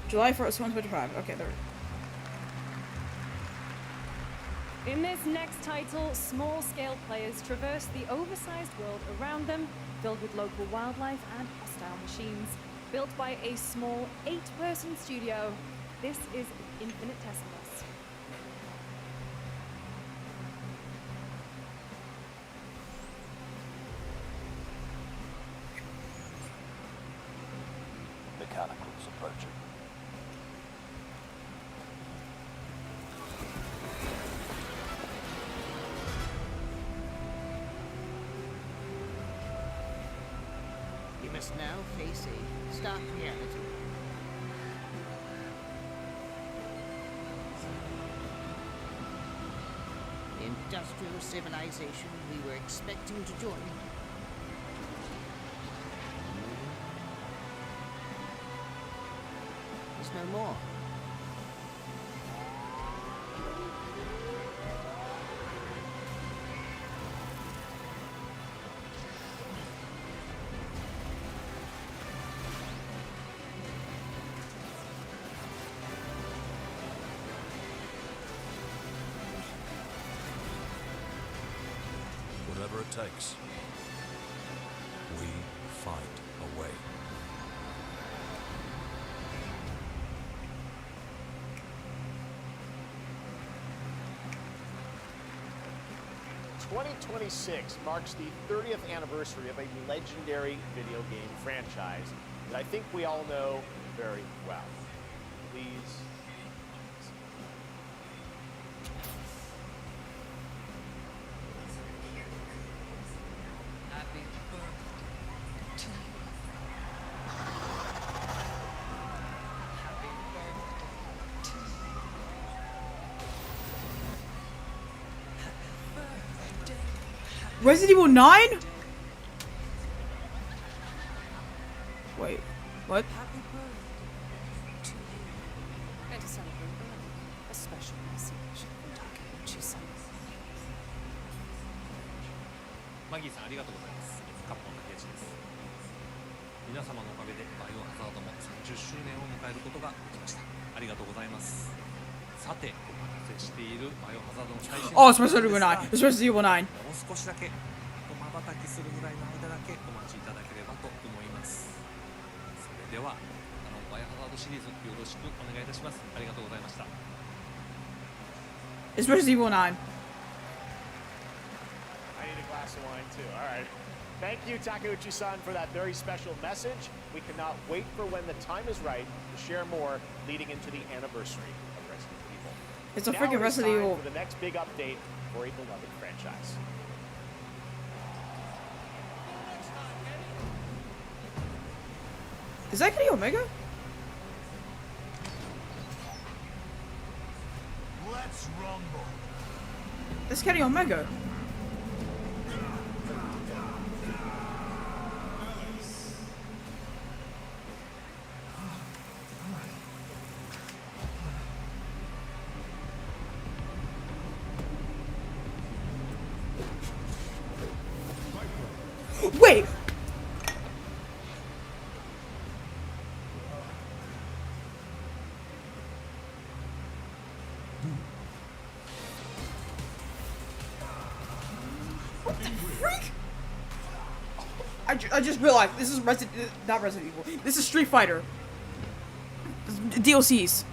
July 1st, 2025. Okay, there. In this next title, small-scale players traverse the oversized world around them, filled with local wildlife and hostile machines. Built by a small 8-person studio, this is Infinitesimalus. Mechanicals approaching. You must now face a stark reality. The industrial civilization we were expecting to join is no more. Whatever it takes, we find a way. "2026 marks the 30th anniversary of a legendary video game franchise that I think we all know very well. Please. Happy birthday to you. Happy birthday to you. Resident Evil 9? Wait, what? Happy birthday to you. And to celebrate early, a special message from Takeuchi-san. マギーさんありがとうございます。カプコンのケイチです。皆様のおかげでバイオハザードも30周年を迎えることができました。ありがとうございます。さて、お待たせしているバイオハザードの最新 Oh, it's Resident Evil 9. It's Resident Evil 9. もう少しだけ瞬きするぐらいの間だけお待ちいただければと思います。それではバイオハザードシリーズよろしくお願いいたします。ありがとうございました。 It's Resident Evil 9. I need a glass of wine too. All right. Thank you, Takeuchi-san, for that very special message. We cannot wait for when the time is right to share more leading into the anniversary of Resident Evil. It's a Now freaking it is Resident time Evil. for the next big update for a beloved franchise. Is that Kenny Omega? Let's rumble. That's Kenny Omega. Wait! What the freak? I just realized this is not Resident Evil. This is Street Fighter. DLCs.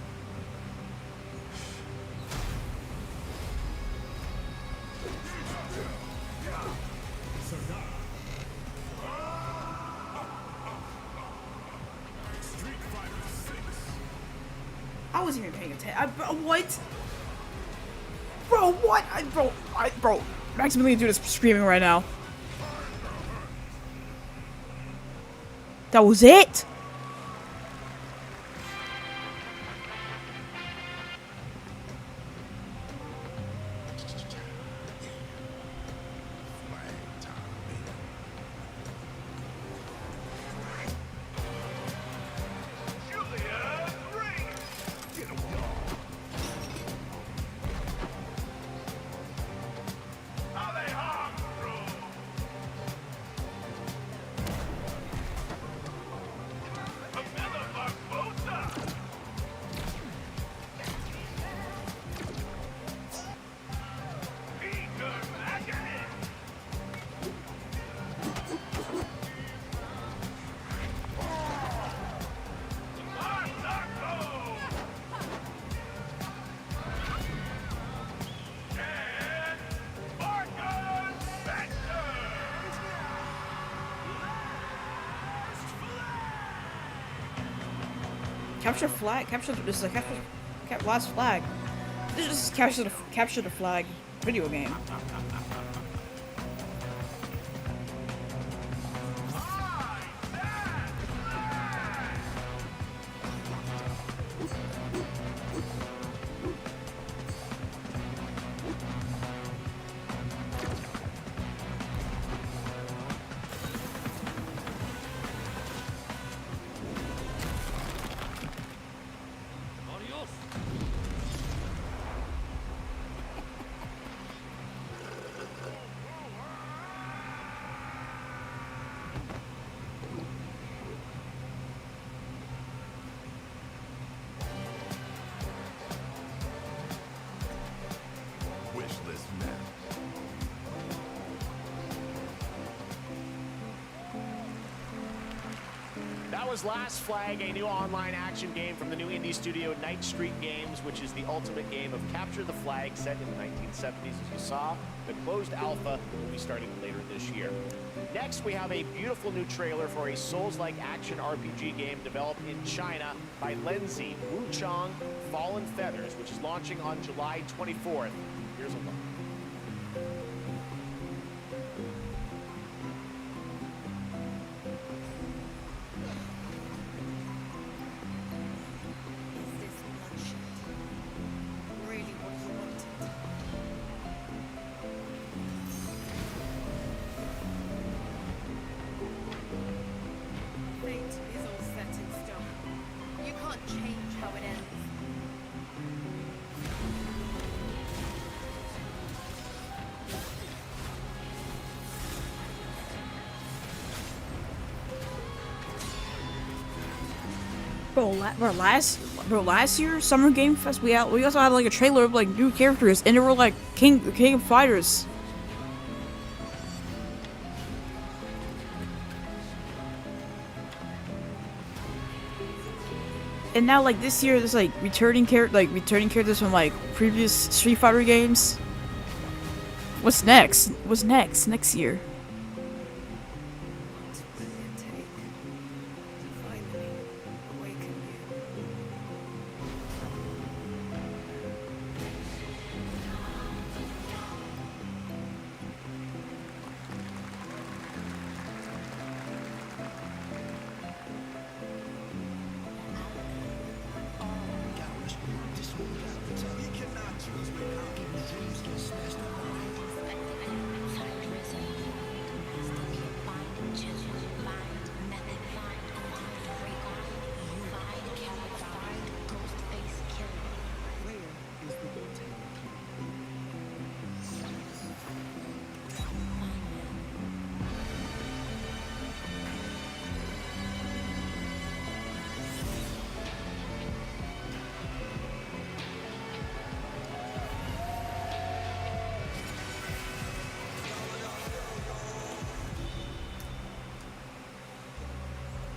I wasn't even paying attention. What? Bro, what? Bro, Maximilian Dude is screaming right now. That was it? Capture flag. This is a last flag. This is capture the flag video game. That was Last Flag, a new online action game from the new indie studio Night Street Games, which is the ultimate game of capture the flag set in the 1970s, as you saw. The closed alpha will be starting later this year. Next, we have a beautiful new trailer for a Souls-like action RPG game developed in China by Lenzi Wuchang Fallen Feathers, which is launching on July 24th. Here's a look. last year Summer Game Fest we also had like a trailer of like new characters, and they were like King of Fighters. And now like this year there's like returning characters from like previous Street Fighter games. What's next? What's next year?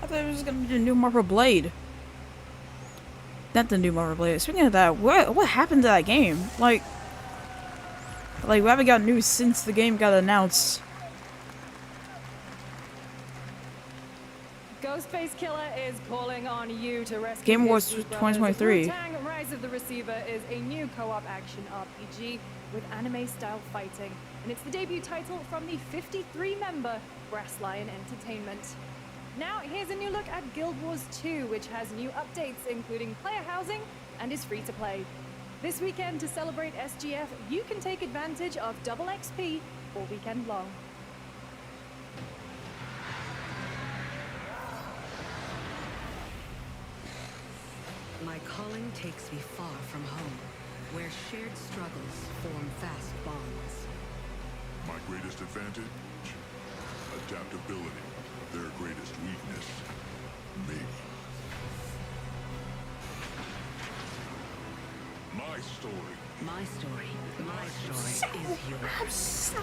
I thought it was gonna be the new Marvel Blade. Not the new Marvel Blade. Speaking of that, what happened to that game? Like we haven't got news since the game got announced. Ghostface Killer is calling on you to rescue Game Awards his 2023. Wu-Tang Rise of the Receiver is a new co-op action RPG with anime-style fighting, and it's the debut title from the 53-member Brass Lion Entertainment. Now, here's a new look at Guild Wars 2, which has new updates, including player housing, and is free to play. This weekend, to celebrate SGF, you can take advantage of double XP all weekend long. My calling takes me far from home, where shared struggles form fast bonds. My greatest advantage? Adaptability. Their greatest weakness? Me. My story. My story. My story is yours.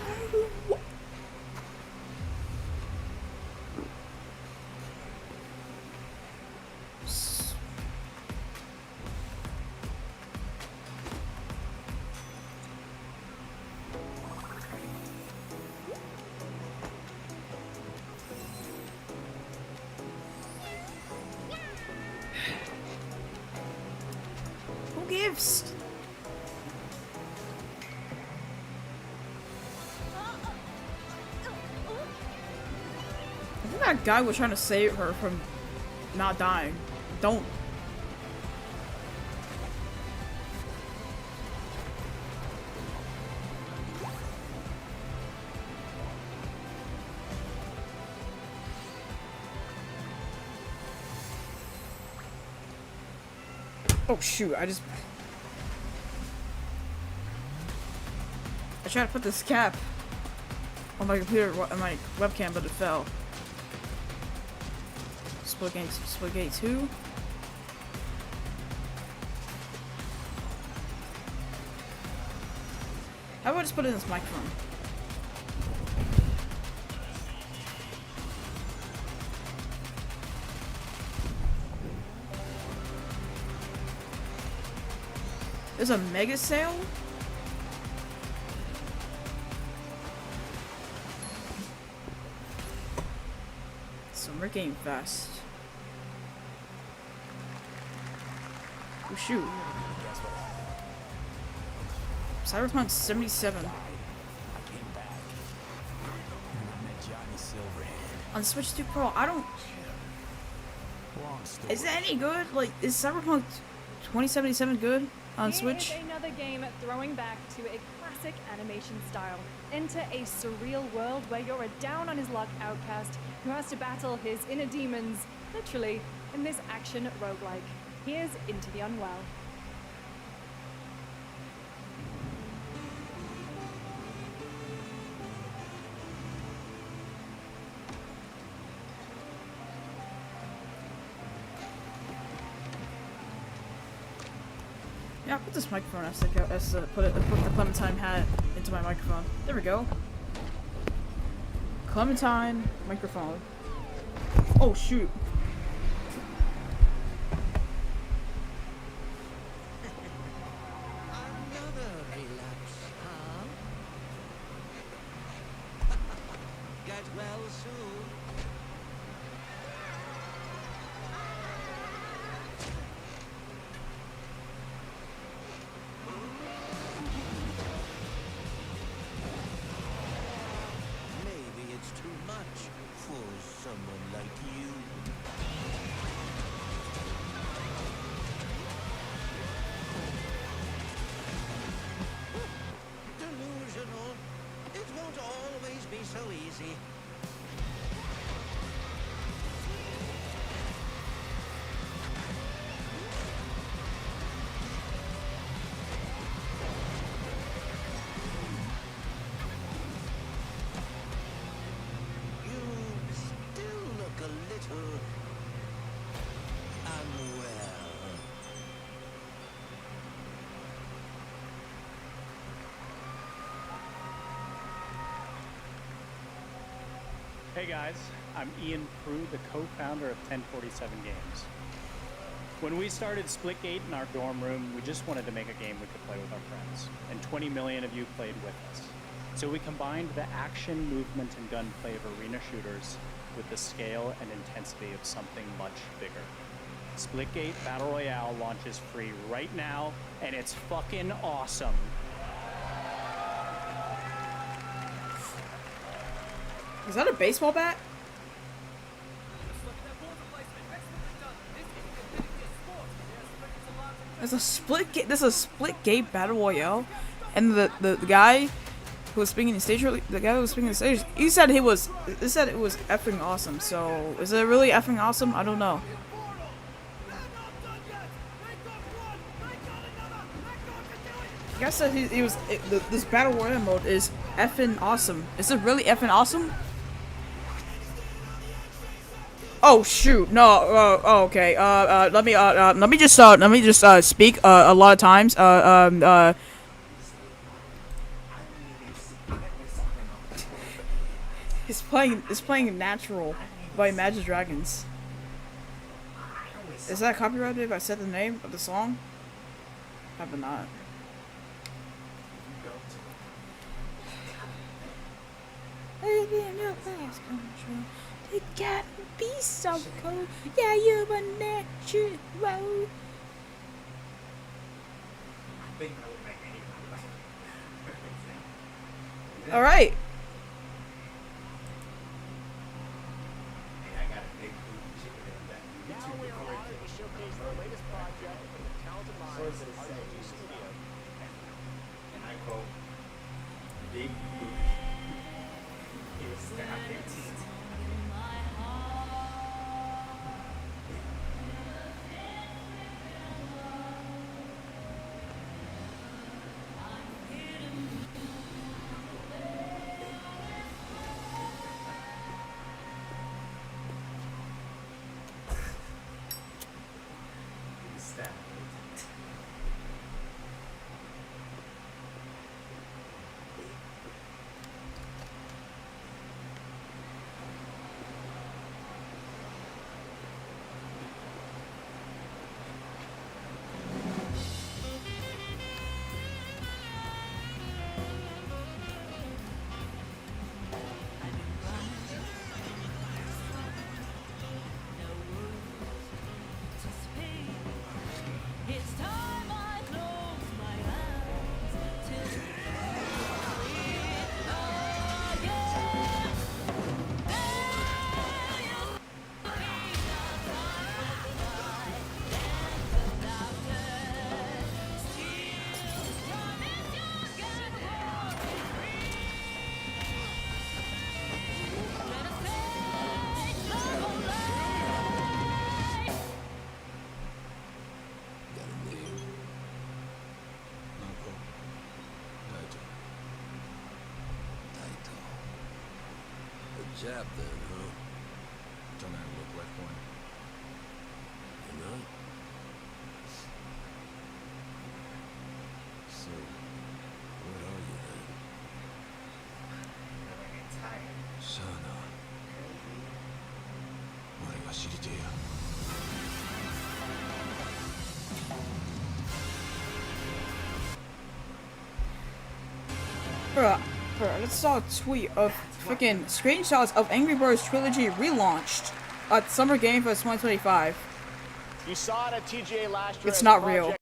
Who gives? I think that guy was trying to save her from not dying. Don't. Oh shoot, I tried to put this cap on my computer, on my webcam, but it fell. Splitgate 2. How about I just put it in this microphone? There's a mega sale? Summer Game Fest. Oh shoot. Cyberpunk 77. On Switch 2 Pro, I don't... Is it any good? Like, is Cyberpunk 2077 good on Switch? Here is another game throwing back to a classic animation style. Enter a surreal world where you're a down-on-his-luck outcast who has to battle his inner demons, literally, in this action roguelike. Here's Into the Unwell. Yeah, I'll put this microphone put the Clementine hat into my microphone. There we go. Clementine microphone. Oh shoot. Another relapse, huh? Get well soon. Maybe it's too much for someone like you. Delusional. It won't always be so easy. You still look a little unwell. Hey guys, I'm Ian Prue, the co-founder of 1047 Games. When we started Splitgate in our dorm room, we just wanted to make a game we could play with our friends, and 20 million of you played with us. So we combined the action, movement, and gunplay of arena shooters with the scale and intensity of something much bigger. Splitgate Battle Royale launches free right now, and it's fucking awesome. Is that a baseball bat? There's a Splitgate battle royale, and the guy who was speaking on stage, he said it was effing awesome. So is it really effing awesome? I don't know. The guy said this battle royale mode is effing awesome. Is it really effing awesome? Oh shoot! No. Oh, okay. Let me just speak. A lot of times. It's playing Natural by Imagine Dragons. Is that copyrighted if I said the name of the song? Probably not. It gotta be so cool. Yeah, you're a natural. All right. Now we are honored to showcase the latest project from the talented minds of RPG Studio. And I quote, Big Boot is stabbed in teeth. Jab then, huh? Don't I look like one? You know? さあな。俺が知りてえや。Bruh, let's saw a tweet of freaking screenshots of Angry Birds Trilogy relaunched at Summer Game Fest 2025. You saw it at TGA last year. It's as not Project real.